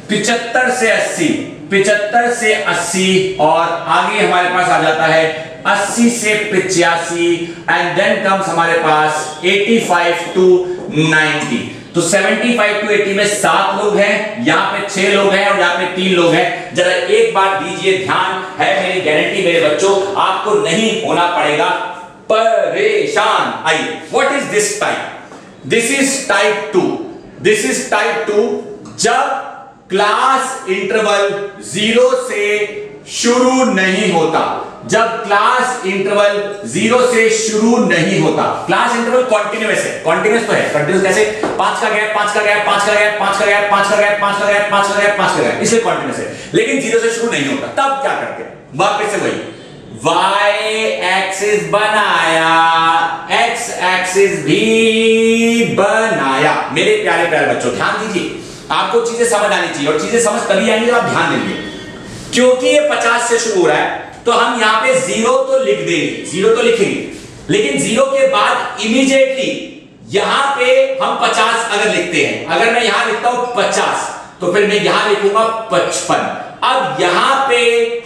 75 से 80, 75 से 80 और आगे हमारे पास आ जाता है 80 से 85 एंड देन कम्स हमारे पास 85 टू 90। तो 75 टू 80 में 7 लोग हैं, यहाँ पे 6 लोग हैं और यहाँ पे 3 लोग हैं। जरा एक बार दीजिए ध्यान, है मेरी गारंटी मेरे बच्चों आपको नहीं होना पड़ेगा परेशान। आइए, what is this type? This is type 2। This is type 2 जब क्लास इंटरवल 0 से शुरू नहीं होता। जब क्लास इंटरवल 0 से शुरू नहीं होता। क्लास इंटरवल कॉन्टिन्यूअस है। कॉन्टिन्यूअस तो है, कॉन्टिन्यूअस कैसे? 5 का गैप, 5 का गैप, 5 का गैप, 5 का गैप, 5 का गैप, 5 का गैप, 5 का गैप, 5 का गैप, इसलिए कॉन्टिन्यूअस है। लेकिन 0 से शुरू नहीं होता। तब क्या करते हैं? वापस से वही y एक्सिस बनाया, x एक्सिस भी बनाया। मेरे प्यारे प्यारे बच्चों ध्यान दीजिए, आपको चीजें समझ आनी चाहिए और चीजें समझ तभी आएंगी जब आप ध्यान देंगे। क्योंकि ये 50 से शुरू हो रहा है तो हम यहां पे 0 तो लिख देंगे, 0 तो लिखेंगे, लेकिन 0 के बाद इमीडिएटली यहां पे हम 50 अगर लिखते हैं, अगर मैं यहां लिखता हूं 50 तो फिर मैं यहां लिखूंगा 55। अब यहां पे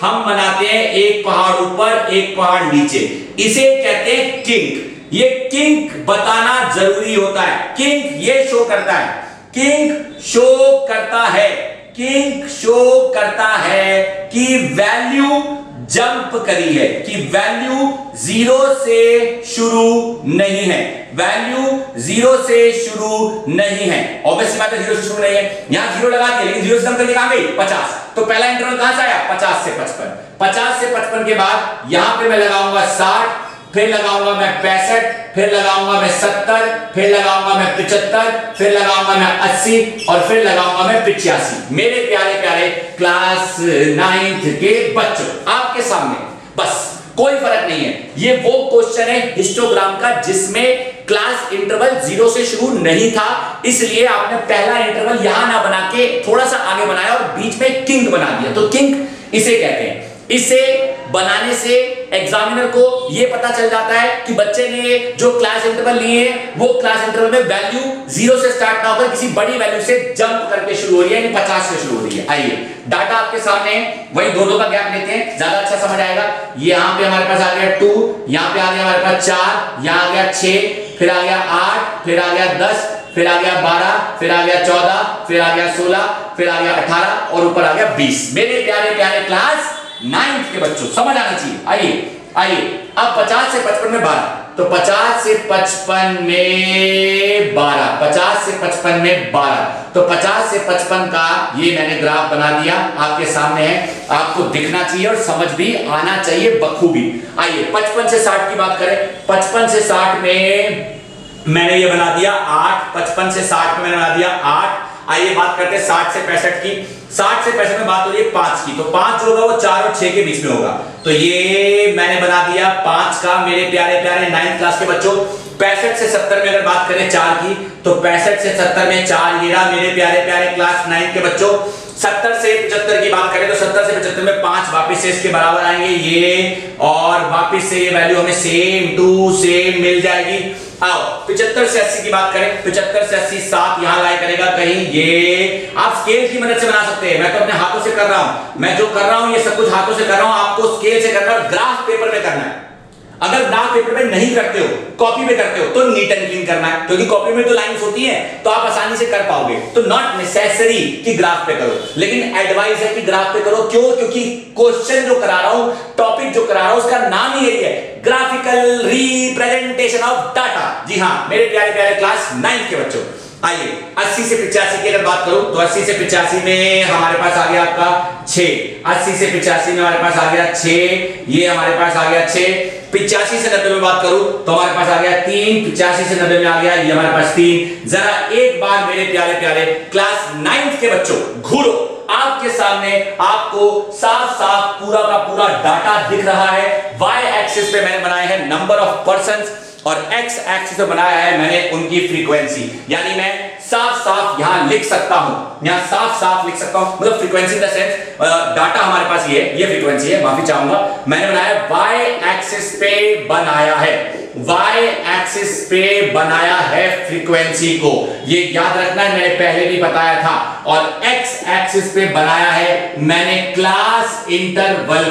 हम बनाते हैं एक पहाड़ ऊपर एक पहाड़ नीचे, इसे कहते हैं किंक। ये किंक बताना जरूरी होता है। किंक ये शो करता है, किंक शो करता है, किंक शो करता है कि वैल्यू जंप करी है, कि वैल्यू 0 से शुरू नहीं है, वैल्यू 0 से शुरू नहीं है। ऑब्वियसली बात है 0 से शुरू नहीं है। यहां 0 लगा दिया लेकिन 0 से जंप करके कहां गई? 50। तो पहला इंटरवल कहां से आया? 50 से 55। 50 से 55 के बाद यहां पे मैं लगाऊंगा 60, फिर लगाऊंगा मैं 65, फिर लगाऊंगा मैं 70, फिर लगाऊंगा मैं 75, फिर लगाऊंगा मैं 80 और फिर लगाऊंगा मैं 85। मेरे प्यारे प्यारे क्लास 9th के बच्चों आपके सामने बस कोई फर्क नहीं है। ये वो क्वेश्चन है हिस्टोग्राम का जिसमें क्लास इंटरवल 0 से शुरू नहीं था, इसलिए आपने पहला इंटरवल यहां ना बना के थोड़ा सा आगे बनाया और बीच में किंक बना दिया। तो किंक इसे कहते हैं। इसे बनाने से एग्जामिनर को यह पता चल जाता है कि बच्चे ने जो क्लास इंटरवल लिए हैं वो क्लास इंटरवल में वैल्यू 0 से स्टार्ट ना होकर किसी बड़ी वैल्यू से जंप करके शुरू हो रही है, यानी 50 से शुरू हो रही है। आइए डाटा आपके सामने है, वही दोनों का गैप लेते हैं, ज्यादा अच्छा समझ आएगा। यहां पे हमारे पास आ गया 2, यहां पे आ गया हमारे पास 4, यहां आ गया 6, फिर आ गया 8, फिर आ गया 10, फिर आ गया 12, फिर आ गया 14, फिर आ गया 16, फिर आ गया 18 और ऊपर आ गया 20। मेरे प्यारे प्यारे क्लास 9th के बच्चों समझ आना चाहिए। आइए आइए अब 50 से 55 में 12, तो 50 से 55 में 12, 50 से 55 में 12, तो 50 से 55 का ये मैंने ग्राफ बना दिया, आपके सामने है, आपको दिखना चाहिए और समझ भी आना चाहिए बखूबी। आइए 55 से 60 की बात करें। 55 से 60 में मैंने ये बना दिया 8, 55 से 60 में मैंने बना दिया 8। आइए बात करते हैं 60 से 65 की। 60 से 65 में बात हो रही है 5 की, तो 5 जो होगा वो 4 और 6 के बीच में होगा, तो ये मैंने बना दिया 5 का। मेरे प्यारे प्यारे 9th क्लास के बच्चों 65 से 70 में अगर बात करें 4 की, तो 65 से 70 में 4 ये रहा मेरे प्यारे प्यारे क्लास 9th के बच्चों। 70 से 75 की बात करें तो 70 से 75 में 5 वापस से इसके बराबर आएंगे ये, और वापस से ये वैल्यू हमें सेम टू सेम मिल जाएगी। आओ 75 से 80 की बात करें, 75 से 80 7 यहां लाया करेगा कहीं, ये आप स्केल की मदद से बना सकते हैं। मैं तो अपने हाथों से कर रहा हूं, मैं जो कर रहा हूं ये सब कुछ हाथों से कर रहा हूं, आपको स्केल से करना है, ग्राफ पेपर में करना है। अगर ग्राफ पेपर में नहीं करते हो, कॉपी में करते हो, तो नीट एंड क्लीन करना है, क्योंकि कॉपी में तो लाइंस होती हैं तो आप आसानी से कर पाओगे। तो नॉट नेसेसरी कि ग्राफ पे करो, लेकिन एडवाइस है कि ग्राफ पे करो। क्यों? क्योंकि क्वेश्चन जो करा रहा हूं, टॉपिक जो करा रहा हूं, उसका नाम ही यही है, ग्राफिकल रिप्रेजेंटेशन ऑफ डाटा। जी हां मेरे प्यारे प्यारे क्लास 9th के बच्चों, आइए 80 से 85 की अगर बात करूं तो 80 से 85 में हमारे पास आ गया आपका 6, 80 से 85 में हमारे पास आ गया 6, ये हमारे पास आ गया 6। 85 से 90 में बात करूं तो हमारे पास आ गया 3, 85 से 90 में आ गया ये हमारे पास 3। जरा एक बार मेरे प्यारे प्यारे क्लास 9th के बच्चों घूरो, आपके सामने आपको साफ साफ पूरा का पूरा डाटा दिख रहा है। y एक्सिस पे मैंने बनाए हैं नंबर ऑफ पर्संस और x एक्सिस पे बनाया है मैंने उनकी फ्रीक्वेंसी, यानी मैं साफ साफ यहां लिख सकता हूं, यहां साफ साफ लिख सकता हूं, मतलब frequency in the sense data हमारे पास ये फ्रीक्वेंसी है, माफी चाहूंगा, मैंने बनाया वाई एक्सिस पे बनाया है, वाई एक्सिस पे बनाया है फ्रीक्वेंसी को, ये याद रखना है, मैंने पहले भी बताया था, और एक्स एक्सिस पे बनाया है मैंने क्लास इंटरवल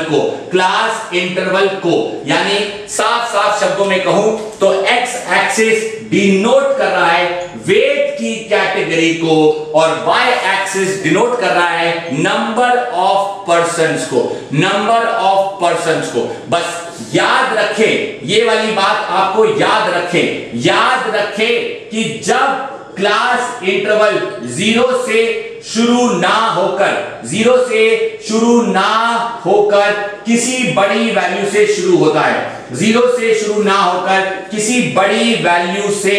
को, यानी साफ साफ शब्दों में कहूं तो एक्स एक्सिस डिनोट कर रहा है वेट की कैटेगरी को, और वाई एक्सिस डिनोट कर रहा है नंबर ऑफ पर्संस को, बस याद रखें, ये वाली बात आपको याद रखें कि जब क्लास इंटरवल जीरो से शुरू ना होकर किसी बड़ी वैल्यू से शुरू होता है, जीरो से शुरू ना होकर किसी बड़ी वैल्यू से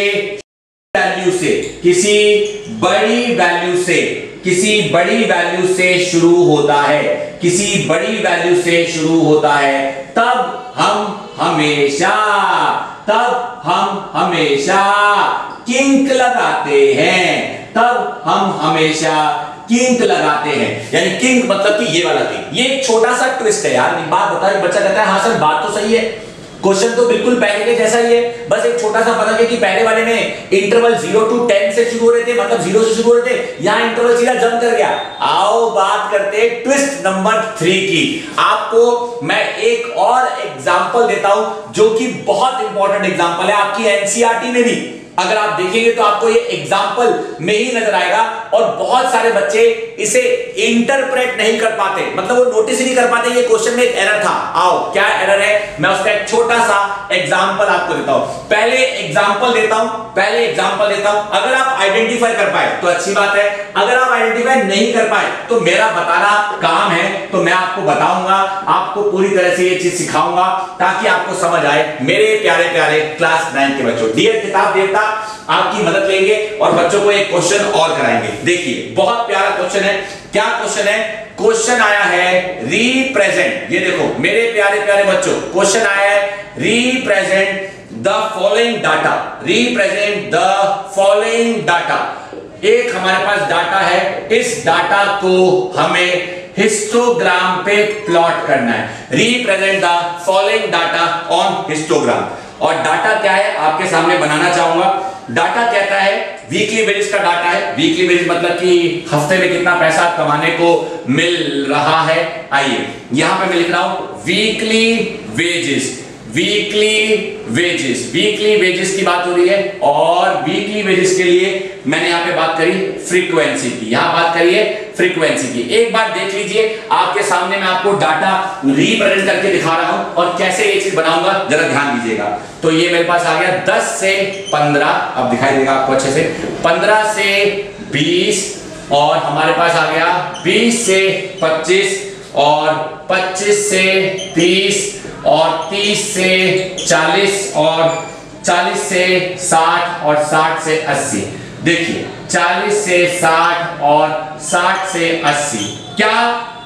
शुरू होता है, तब हम हमेशा किंक लगाते हैं, यानी किंक मतलब कि ये वाला किंक। ये एक छोटा सा ट्विस्ट है यार, बात बता, बच्चा कहता है हाँ सर बात तो सही है, क्वेश्चन तो बिल्कुल पहले के जैसा ही है, बस एक छोटा सा फर्क है कि पहले वाले में इंटरवल 0 to 10 से शुरू हो रहे थे, मतलब 0 से शुरू हो रहे थे, यहां इंटरवल सीधा जंप कर गया। आओ बात करते हैं ट्विस्ट नंबर 3 की। आपको मैं एक और एग्जांपल देता हूं जो कि बहुत इंपॉर्टेंट एग्जांपल है, आपकी एनसीईआरटी में भी अगर आप देखेंगे तो आपको ये एग्जांपल में ही नजर आएगा, और बहुत सारे बच्चे इसे इंटरप्रेट नहीं कर पाते, मतलब वो नोटिस ही नहीं कर पाते, ये क्वेश्चन में एक एरर था। आओ क्या एरर है, मैं उसका एक छोटा सा एग्जांपल आपको देता हूं। पहले एग्जांपल देता हूं, अगर आप आइडेंटिफाई कर पाए तो अच्छी बात है, अगर आप आइडेंटिफाई नहीं कर पाए तो मेरा बताना काम है, तो मैं आपको बताऊंगा, आपको पूरी तरह से ये चीज सिखाऊंगा ताकि आपको समझ आए। मेरे प्यारे प्यारे क्लास 9 के बच्चों, डियर किताब देवता आपकी मदद लेंगे और बच्चों को एक क्वेश्चन और कराएंगे। देखिए बहुत प्यारा क्वेश्चन है, क्या क्वेश्चन है, क्वेश्चन आया है रिप्रेजेंट, ये देखो मेरे प्यारे प्यारे बच्चों, क्वेश्चन आया है रिप्रेजेंट द फॉलोइंग डाटा। एक हमारे पास डाटा है, इस डाटा को हमें हिस्टोग्राम पे प्लॉट करना है, represent the following data on histogram. और डाटा क्या है आपके सामने बनाना चाहूंगा। डाटा कहता है वीकली वेजेस का डाटा है, वीकली वेजेस मतलब कि हफ्ते में कितना पैसा कमाने को मिल रहा है। आइए यहां पे मैं लिख रहा हूं वीकली वेजेस की बात हो रही है, और वीकली वेजेस के लिए मैंने यहां पे बात करी फ्रीक्वेंसी की, यहां बात करी है फ्रीक्वेंसी की। एक बार देख लीजिए, आपके सामने मैं आपको डाटा रिप्रेजेंट करके दिखा रहा हूं और कैसे ये चीज बनाऊंगा, जरा ध्यान दीजिएगा। तो ये मेरे पास आ गया 10 से 15, अब दिखाई देगा आपको अच्छे से, 15 से 20, और हमारे पास आ गया 20 से 25, और 25 से 30, और 30 से 40, और 40 से 60, और 60 से 80। देखिए 40 से 60 और 60 से 80, क्या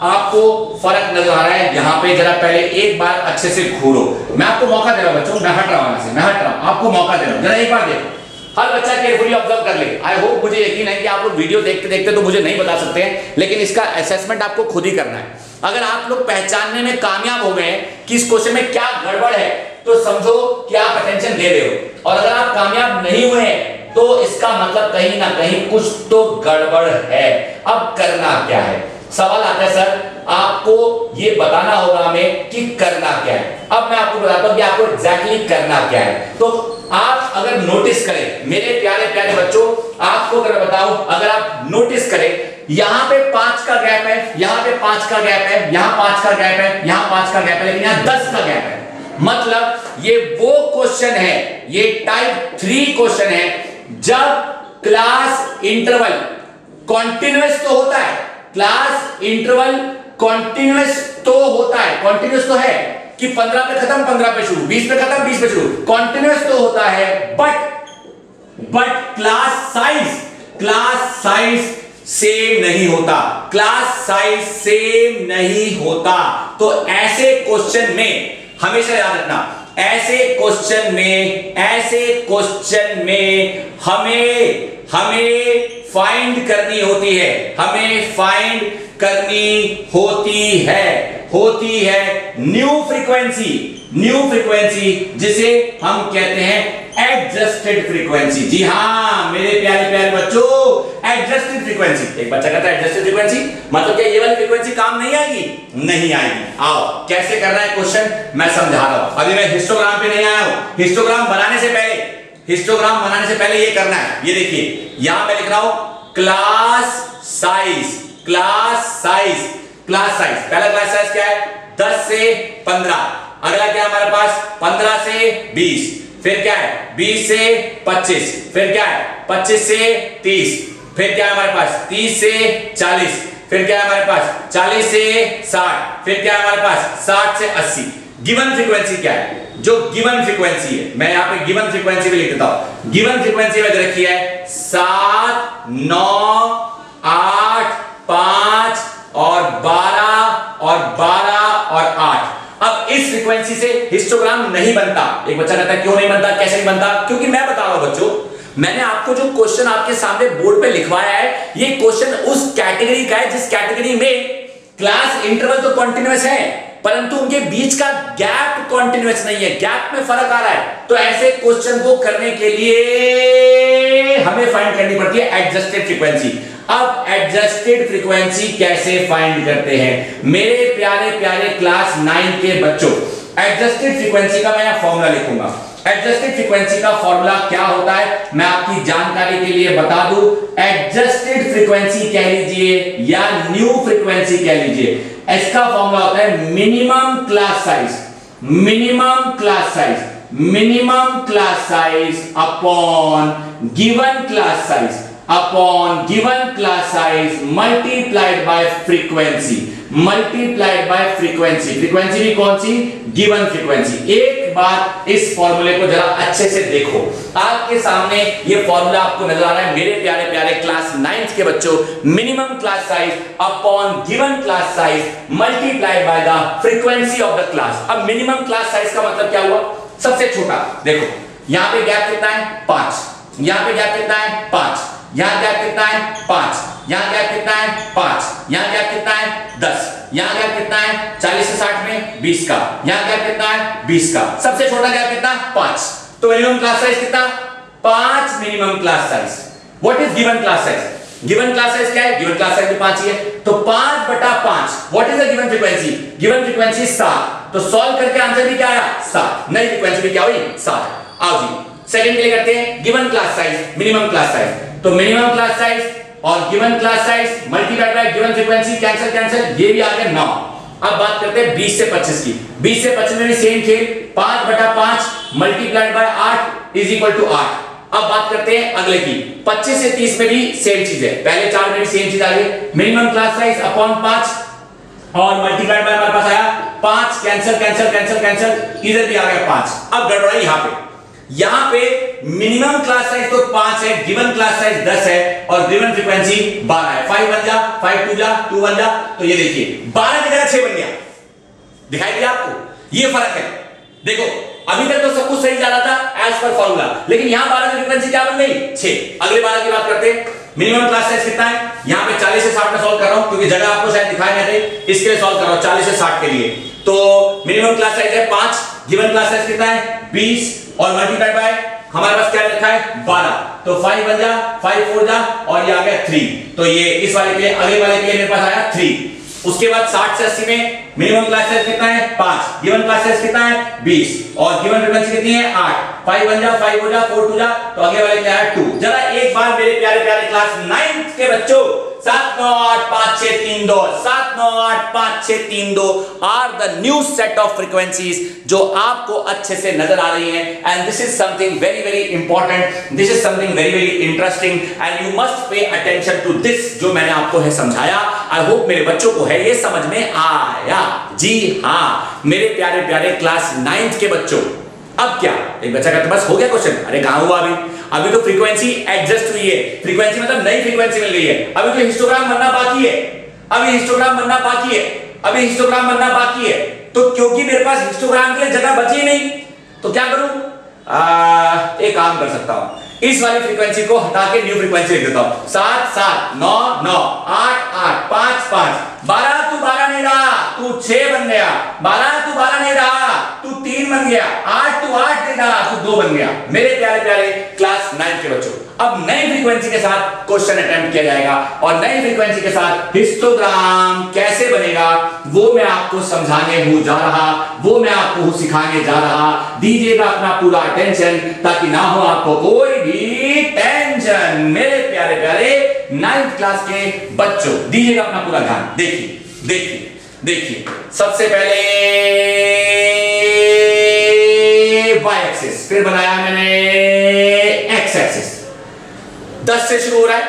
आपको फर्क नजर आ रहा है? यहां पे जरा पहले एक बार अच्छे से घूरो, मैं आपको मौका दे रहा हूं बच्चों, मैं हट रहा हूं, आपको मौका दे रहा हूं, जरा एक बार देखो, हर बच्चा केयरफुली ऑब्जर्व कर ले। आई होप, मुझे यकीन है कि आप लोग वीडियो देखते देखते तो मुझे नहीं बता सकते हैं, लेकिन इसका असेसमेंट आपको खुद ही करना है। अगर आप लोग पहचानने में कामयाब हो गए कि इस क्वेश्चन में क्या गड़बड़ है, तो समझो कि आप अटेंशन दे रहे हो, और अगर आप कामयाब नहीं हुए तो इसका मतलब कहीं ना कहीं कुछ तो गड़बड़ है। अब करना क्या है? सवाल आता है सर आपको ये बताना होगा हमें कि करना क्या है। अब मैं आपको बताता हूं कि आपको एग्जैक्टली करना क्या है। तो आप अगर नोटिस करें मेरे प्यारे प्यारे बच्चों, आपको अगर बताऊं, अगर आप नोटिस करें, यहां पे 5 का गैप है, यहां पे 5 का गैप है, यहां 5 का गैप है, यहां 5 का गैप है, लेकिन यहां 10 का गैप है। मतलब ये वो क्वेश्चन है, ये टाइप 3 क्वेश्चन है, जब क्लास इंटरवल कॉन्टिन्यूअस तो होता है, क्लास इंटरवल कॉन्टिन्यूअस तो होता है, कॉन्टिन्यूअस तो है कि 15 पे खत्म 15 पे शुरू, 20 पे खत्म 20 पे शुरू, कॉन्टिन्यूअस तो होता है, बट क्लास साइज सेम नहीं होता, क्लास साइज सेम नहीं होता। तो ऐसे क्वेश्चन में हमेशा याद रखना, ऐसे क्वेश्चन में हमें फाइंड करनी होती है, हमें फाइंड करनी होती है न्यू फ्रीक्वेंसी जिसे हम कहते हैं एडजस्टेड फ्रीक्वेंसी। जी हां मेरे प्यारे प्यारे बच्चों, एडजस्टेड फ्रीक्वेंसी। एक बच्चा कहता है एडजस्टेड फ्रीक्वेंसी मतलब क्या ये वाली फ्रीक्वेंसी काम नहीं आएगी? नहीं आएगी। आओ कैसे करना है क्वेश्चन मैं समझा रहा हूं। अभी मैं हिस्टोग्राम पे नहीं आया हूं, हिस्टोग्राम बनाने से पहले ये करना है। ये देखिए यहां मैं लिख रहा हूं क्लास साइज। पहला क्लास साइज क्या है? 10 से 15। अगला क्या है हमारे पास? 15 से 20। फिर क्या है? 20 से 25। फिर क्या है? 25 से 30। फिर क्या है हमारे पास? 30 से 40। फिर क्या है हमारे पास? 40 से 60। फिर क्या है हमारे पास? 60 से 80। गिवन फ्रीक्वेंसी क्या है? जो गिवन फ्रीक्वेंसी है, मैं यहां पे गिवन फ्रीक्वेंसी भी लिख देता हूं। गिवन फ्रीक्वेंसी में रखी है 7, 9, 8, 5 और 12 और 8। अब इस फ्रीक्वेंसी से हिस्टोग्राम नहीं बनता। एक बच्चा कहता है क्यों नहीं बनता, कैसे नहीं बनता? क्योंकि मैं बता रहा हूं बच्चों, मैंने आपको जो क्वेश्चन आपके सामने बोर्ड पे लिखवाया है, ये क्वेश्चन उस कैटेगरी का है जिस कैटेगरी में क्लास इंटरवल तो कंटीन्यूअस है परंतु उनके बीच का गैप कंटीन्यूअस नहीं है, गैप में फर्क आ रहा है। तो ऐसे क्वेश्चन को करने के लिए हमें फाइंड करनी पड़ती है एडजस्टेड फ्रीक्वेंसी। अब एडजस्टेड फ्रीक्वेंसी कैसे फाइंड करते हैं मेरे प्यारे प्यारे क्लास 9 के बच्चों? एडजस्टेड फ्रीक्वेंसी का मैं यहां फॉर्मूला लिखूंगा। एडजस्टेड फ्रीक्वेंसी का फॉर्मूला क्या होता है मैं आपकी जानकारी के लिए बता दूं। एडजस्टेड फ्रीक्वेंसी कह लीजिए या न्यू फ्रीक्वेंसी कह लीजिए, इसका फॉर्मूला होता है minimum class size upon given class size multiplied by frequency. Frequency भी कौन सी? Given frequency. एक बार इस फॉर्मूले को जरा अच्छे से देखो, आपके सामने ये फॉर्मूला आपको नजर आ रहा है मेरे प्यारे प्यारे क्लास 9 के बच्चों। Minimum class size upon given class size multiplied by the frequency of the class. अब मिनिमम क्लास साइज का मतलब क्या हुआ? सबसे छोटा। देखो यहां पे गैप कितना है? 5। यहां पे गैप कितना है? 5। यहां गैप कितना है? 5। यहां गैप कितना है? 5। यहां गैप कितना है? 10। यहां गैप कितना है? 40 से 60 में 20 का। यहां गैप कितना है? 20 का। सबसे छोटा गैप कितना? 5। तो मिनिमम क्लास साइज कितना? 5 minimum class size. What is given class size? Given class size क्या है? गिवन क्लास साइज भी 5 ही है, तो 5/5। What is the given frequency? Given frequency 7। तो सॉल्व करके आंसर भी क्या आया? 7। नई फ्रीक्वेंसी भी क्या हुई? 7। आओ जी सेकंड के लिए करते हैं given class size minimum class size. तो मिनिमम क्लास साइज और given class size multiplied by given frequency, cancel, ये भी आ गया 9। अब बात करते हैं 20 से 25 की। 20 से 25 में भी सेम खेल, 5/5 multiplied by 8 is equal to 8। अब बात करते हैं अगले की। 25 से 30 में भी सेम चीज है, पहले 4 में भी सेम चीज आ गई। मिनिमम क्लास साइज अपॉन 5 और मल्टीप्लाइड बाय हमारे पास आया 5, कैंसिल, इधर भी आ गया 5। अब गड़बड़ है यहां पे मिनिमम क्लास साइज तो 5 है, गिवन क्लास साइज 10 है और गिवन फ्रीक्वेंसी 12 है। 5 1 जा, 5 2 जा, 2 1 जा, तो ये देखिए 12 की जगह 6 बन गया। दिखाई दिया आपको? ये फर्क है। देखो अभी तक तो सब कुछ सही जा रहा था एज पर फॉर्मूला, लेकिन यहां 12 की फ्रीक्वेंसी क्या बन गई? 6। अगले 12 की बात करते हैं। मिनिमम क्लास साइज कितना है? यहां पे 40 से 60 में सॉल्व कर रहा हूं क्योंकि जगह आपको शायद दिखाई नहीं दे, इसके लिए सॉल्व कर रहा हूं 40 से 60 के लिए। तो मिनिमम क्लास साइज है 5, गिवन क्लास साइज कितना है? 20 और मल्टीप्लाइड बाय हमारे पास क्या लिखा है? 12। तो 5 1 जा, 5 4 जा और ये आ गया 3। तो ये इस वाले के लिए, अगले वाले के लिए मेरे पास आया 3। उसके बाद 60 से 80 में मिनिमम क्लास साइज कितना है? 5। गिवन क्लास साइज कितना है? 20 और गिवन फ्रीक्वेंसी कितनी है? 8। 5 1 जा, 5 4 जा, 4 2 जा, तो अगले वाले क्या है? 2। जरा एक बार मेरे प्यारे प्यारे क्लास 9 के बच्चों 7 9 8 5 6 3 2 7 9 8 5 6 3 2 are the new set of frequencies जो आपको अच्छे से नजर आ रही हैं। And this is something very very important, this is something very very interesting and you must pay attention to this जो मैंने आपको है समझाया। आई होप मेरे बच्चों को है ये समझ में आया। जी हाँ मेरे प्यारे प्यारे क्लास 9 के बच्चों, अब क्या एक बच्चा कहता बस हो गया क्वेश्चन? अरे कहां हुआ अभी तो फ्रीक्वेंसी एडजस्ट हुई है, फ्रीक्वेंसी मतलब नई फ्रीक्वेंसी मिल गई है, अभी तो हिस्टोग्राम बनना बाकी है, अभी हिस्टोग्राम बनना बाकी है। तो क्योंकि मेरे पास हिस्टोग्राम के लिए जगह बची नहीं तो क्या करूं? एक काम कर सकता हूं, इस वाली फ्रीक्वेंसी को हटा के न्यू फ्रीक्वेंसी लिख देता हूं। 7 7 9 9 8 8 5 5 12 तू 12 नहीं रहा, तू 6 बन गया। 12 तू 12 नहीं रहा, तू 3 बन गया। 8 तू 8 नहीं रहा, तू 2 बन गया। मेरे प्यारे प्यारे क्लास 9 के बच्चों, अब नई फ्रीक्वेंसी के साथ क्वेश्चन अटेम्प्ट किया जाएगा और नई फ्रीक्वेंसी के साथ हिस्टोग्राम कैसे बनेगा वो मैं आपको समझाने हूं जा रहा, वो मैं आपको सिखाने जा रहा। दीजिएगा अपना पूरा अटेंशन ताकि ना हो आपको कोई भी टेंशन। मेरे प्यारे प्यारे 9th क्लास के बच्चों, दीजिएगा अपना पूरा ध्यान। देखिए देखिए देखिए, सबसे पहले y एक्सिस, फिर बनाया मैंने x एक्सिस। 10 से शुरू हो रहा है,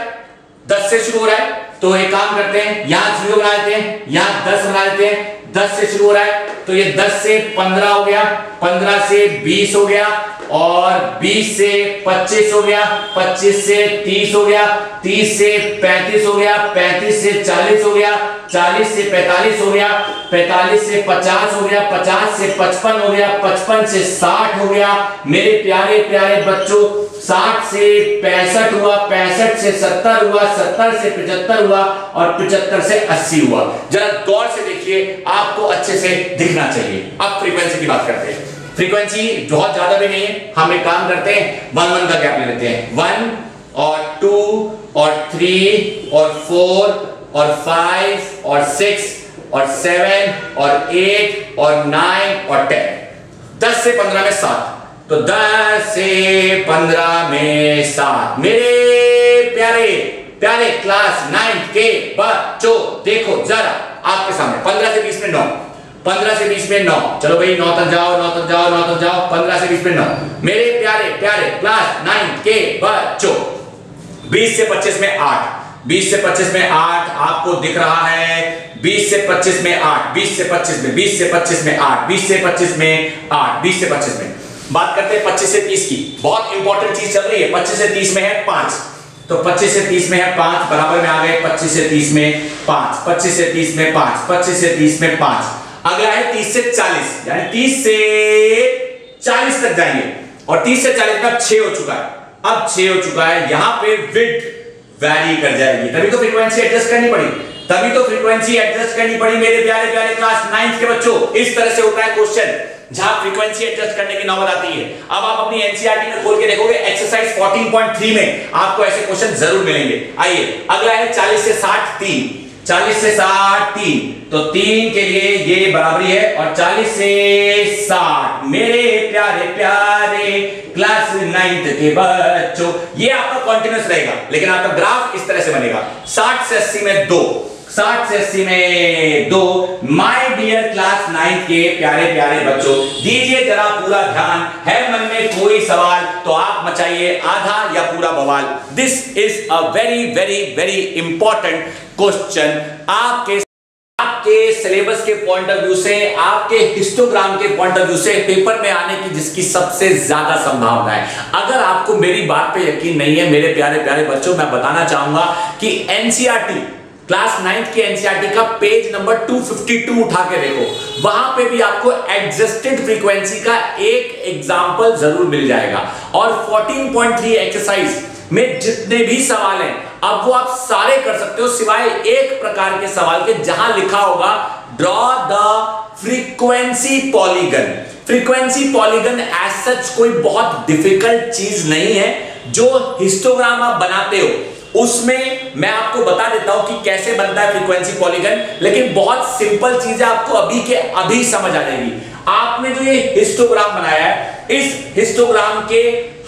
10 से शुरू हो रहा है, तो एक काम करते हैं, यहां 0 बना देते हैं, यहां 10 बना देते हैं। 10 से शुरू हो रहा है तो ये 10 से 15 हो गया, 15 से 20 हो गया, और 20 से 25 हो गया, 25 से 30 हो गया, 30 से 35 हो गया, 35 से 40 हो गया, 40 से 45 हो गया, 45 से 50 हो गया, 50 से 55 हो गया, 55 से 60 हो गया। मेरे प्यारे प्यारे बच्चों, 60 से 65 हुआ, 65 से 70 हुआ, 70 से 75 हुआ, और 75 से 80 हुआ। जरा गौर से देखिए, आपको अच्छे से दिखना चाहिए। अब फ्रीक्वेंसी की बात करते हैं। फ्रीक्वेंसी बहुत ज्यादा भी नहीं है, हम एक काम करते हैं, 1 1 का गैप ले लेते हैं। 1 और 2 और 3 और 4 और 5 और 6 और 7 और 8 और 9 और 10। 10 से 15 में 7, तो 10 से 15 में 7। मेरे प्यारे प्यारे क्लास 9 के बच्चों, देखो जरा आपके सामने 15 से 20 में 9, 15 से 20 में 9। चलो भाई 9 तक जाओ, 9 तक जाओ, 9 तक जाओ। 15 से 20 में 9। मेरे प्यारे प्यारे क्लास 9 के बच्चों, 20 से 25 में 8, 20 से 25 में 8 आपको दिख रहा है। 20 से 25 में 8, 20 से 25 में, 20 से 25 में 8, 20 से 25 में 8, 20 से 25 में। बात करते हैं 25 से 30 की। बहुत इंपॉर्टेंट चीज चल रही है। 25 से 30 में है 5, तो 25 से 30 में है 5, बराबर में आ गए 25 से 30 में 5, 25 से 30 में 5, 25 से 30 में 5। अगला है 30 से 40, यानी 30 से 40 तक जाएंगे, और 30 से 40 में 6 हो चुका है। अब 6 हो चुका है, यहां पे विड्थ वैरी कर जाएगी, तभी तो फ्रीक्वेंसी एडजस्ट करनी पड़ी, तभी तो फ्रीक्वेंसी एडजस्ट करनी पड़ी। मेरे प्यारे प्यारे क्लास 9 के बच्चों, इस तरह से होता है क्वेश्चन जहां फ्रीक्वेंसी एडजस्ट करने की नौबत आती है। अब आप अपनी एनसीईआरटी में खोल के देखोगे, एक्सरसाइज 14.3 में आपको ऐसे क्वेश्चन जरूर मिलेंगे। आइए अगला है 40 से 60 3, 40 से 60 3, तो 3 के लिए ये बराबरी है, और 40 से 60 मेरे प्यारे प्यारे क्लास 9 के बच्चों, ये आपका कंटीन्यूअस रहेगा, लेकिन आपका ग्राफ इस तरह से बनेगा। 60 से 80 में 2, 60 से 80 में 2। माय डियर क्लास 9 के प्यारे प्यारे बच्चों, दीजिए जरा पूरा ध्यान। है मन में कोई सवाल तो आप मचाइए आधा या पूरा बवाल। This is a very very very important question आपके सिलेबस के पॉइंट ऑफ व्यू से, आपके हिस्टोग्राम के पॉइंट ऑफ व्यू से पेपर में आने की जिसकी सबसे ज्यादा संभावना है। अगर आपको मेरी बात पे यकीन नहीं है मेरे प्यारे प्यारे बच्चों, मैं बताना चाहूंगा कि एनसीईआरटी क्लास 9 की एनसीईआरटी का पेज नंबर 252 उठा के देखो, वहां पे भी आपको एडजस्टेड फ्रीक्वेंसी का एक एग्जांपल जरूर मिल जाएगा। और 14.3 एक्सरसाइज में जितने भी सवाल हैं, अब वो आप सारे कर सकते हो सिवाय एक प्रकार के सवाल के, जहां लिखा होगा draw the frequency polygon. Frequency polygon as such कोई बहुत डिफिकल्ट चीज नहीं है। जो हिस्टोग्राम आप बनाते हो उसमें मैं आपको बता देता हूं कि कैसे बनता है फ्रीक्वेंसी पॉलीगन, लेकिन बहुत सिंपल चीज है, आपको अभी के अभी समझ आ जाएगी। आपने जो ये हिस्टोग्राम बनाया है, इस हिस्टोग्राम के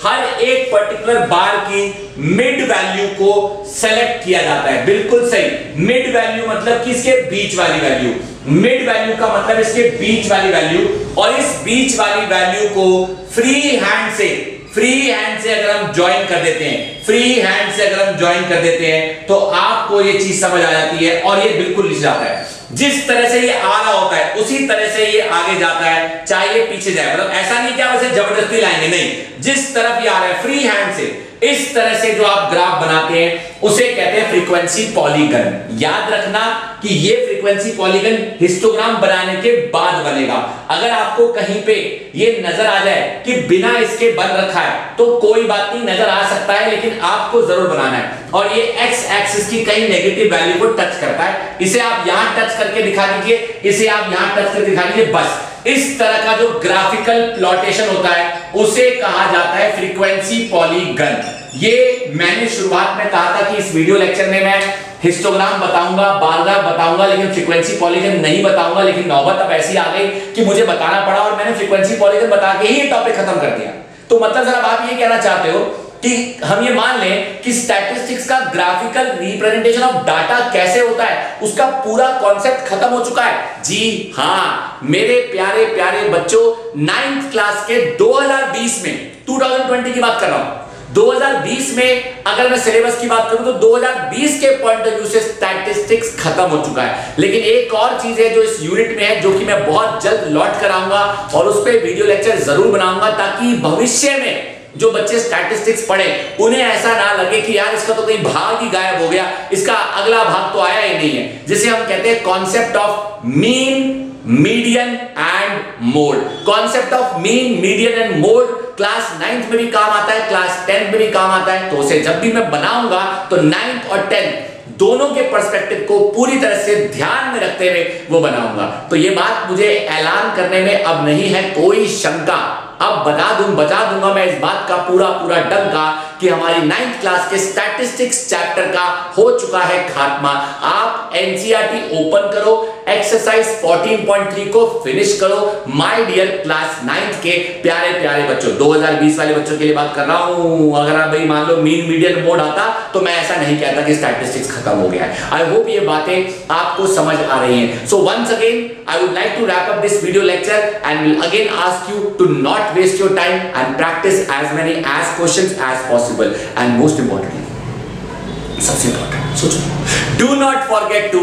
हर एक पर्टिकुलर बार की मिड वैल्यू को सेलेक्ट किया जाता है। बिल्कुल सही, मिड वैल्यू मतलब कि इसके बीच वाली वैल्यू, मिड वैल्यू का मतलब इसके बीच वाली वैल्यू, और इस बीच वाली वैल्यू को फ्री हैंड से अगर हम ज्वाइन कर देते हैं, फ्री हैंड से अगर हम ज्वाइन कर देते हैं तो आपको ये चीज समझ आ जाती है, और ये बिल्कुल लिख जाता है। जिस तरह से ये आ रहा होता है उसी तरह से ये आगे जाता है, चाहे ये पीछे जाए। मतलब ऐसा नहीं कि आप इसे जबरदस्ती लाएंगे, नहीं, जिस तरफ ये आ रहा है फ्री हैंड से, इस तरह से जो आप ग्राफ बनाते हैं उसे कहते हैं फ्रीक्वेंसी पॉलीगन। याद रखना कि ये फ्रीक्वेंसी पॉलीगन हिस्टोग्राम बनाने के बाद बनेगा। अगर आपको कहीं पे ये नजर आ जाए कि बिना इसके बन रखा है तो कोई बात नहीं, नजर आ सकता है, लेकिन आपको जरूर बनाना है। और ये एक्स एक्सिस की कहीं नेगेटिव वैल्यू को टच करता है, इसे आप यहां टच करके दिखा दीजिए, इसे आप यहां टच करके दिखा दीजिए। बस इस तरह का जो ग्राफिकल प्लॉटेशन होता है उसे कहा जाता है फ्रीक्वेंसी पॉलीगन। ये मैंने शुरुआत में कहा था कि इस वीडियो लेक्चर में मैं हिस्टोग्राम बताऊंगा, बार ग्राफ बताऊंगा, लेकिन फ्रीक्वेंसी पॉलीगन नहीं बताऊंगा। लेकिन नौबत अब ऐसी आ गई कि मुझे बताना पड़ा और मैंने फ्रीक्वेंसी पॉलीगन बता के ही ये टॉपिक खत्म कर दिया। तो मतलब सर आप ये कहना चाहते हो कि हम ये मान लें कि स्टैटिस्टिक्स का ग्राफिकल रिप्रेजेंटेशन ऑफ डाटा कैसे होता है उसका पूरा कॉन्सेप्ट खत्म हो चुका है? जी हां मेरे प्यारे प्यारे बच्चों, 9th क्लास के 2020 में, 2020 की बात कर रहा हूं, 2020 में अगर मैं सिलेबस की बात करूं तो 2020 के पॉइंट ऑफ व्यू से स्टैटिस्टिक्स खत्म हो चुका है। लेकिन एक और चीज है जो इस यूनिट में है, जो कि मैं बहुत जल्द लौट कर आऊंगा और उस पर वीडियो लेक्चर जरूर बनाऊंगा, ताकि भविष्य में जो बच्चे स्टैटिस्टिक्स पढ़े उन्हें ऐसा ना लगे कि यार इसका तो कहीं भाग ही गायब हो गया, इसका अगला भाग तो आया ही नहीं है, जिसे हम कहते हैं concept of mean, median and mode. Concept of mean, median and mode class 9th में भी काम आता है, क्लास 10th में भी काम आता है। तो उसे जब भी मैं बनाऊंगा तो 9th और 10th दोनों के पर्सपेक्टिव को पूरी तरह से ध्यान में रखते हुए वो बनाऊंगा। तो ये बात मुझे ऐलान करने में अब नहीं है कोई शंका, अब बता दूंगा मैं इस बात का पूरा डंका कि हमारी 9th क्लास के स्टैटिस्टिक्स चैप्टर का हो चुका है खात्मा। आप एनसीईआरटी ओपन करो, एक्सरसाइज 14.3 को फिनिश करो। माय डियर क्लास 9th के प्यारे प्यारे बच्चों, 2020 वाले बच्चों के लिए बात कर रहा हूं। अगर आप भाई मान लो मीन मीडियन मोड आता तो मैं ऐसा नहीं कहता कि स्टैटिस्टिक्स खत्म हो गया है। आई होप ये बातें आपको समझ आ रही हैं। So once again I would like to wrap up this video lecture and will again ask you to not waste your time and practice as many as questions as possible, and most importantly सबसे important सोचो, do not forget to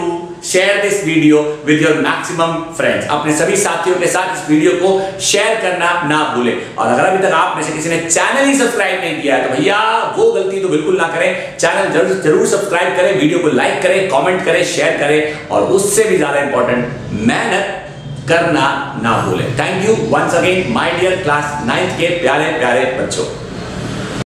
share this video with your maximum friends। अपने सभी साथियों के साथ इस वीडियो को शेयर करना ना भूलें। और अगर अभी तक आप में से किसी ने चैनल ही सब्सक्राइब नहीं किया है तो भैया वो गलती तो बिल्कुल ना करें, चैनल जरूर सब्सक्राइब करें, वीडियो को लाइक करें, कमेंट करें, शेयर करें, और उससे भी ज्यादा इंपॉर्टेंट मेहनत करना ना भूलें। Thank you once again my dear class 9th के प्यारे प्यारे बच्चों।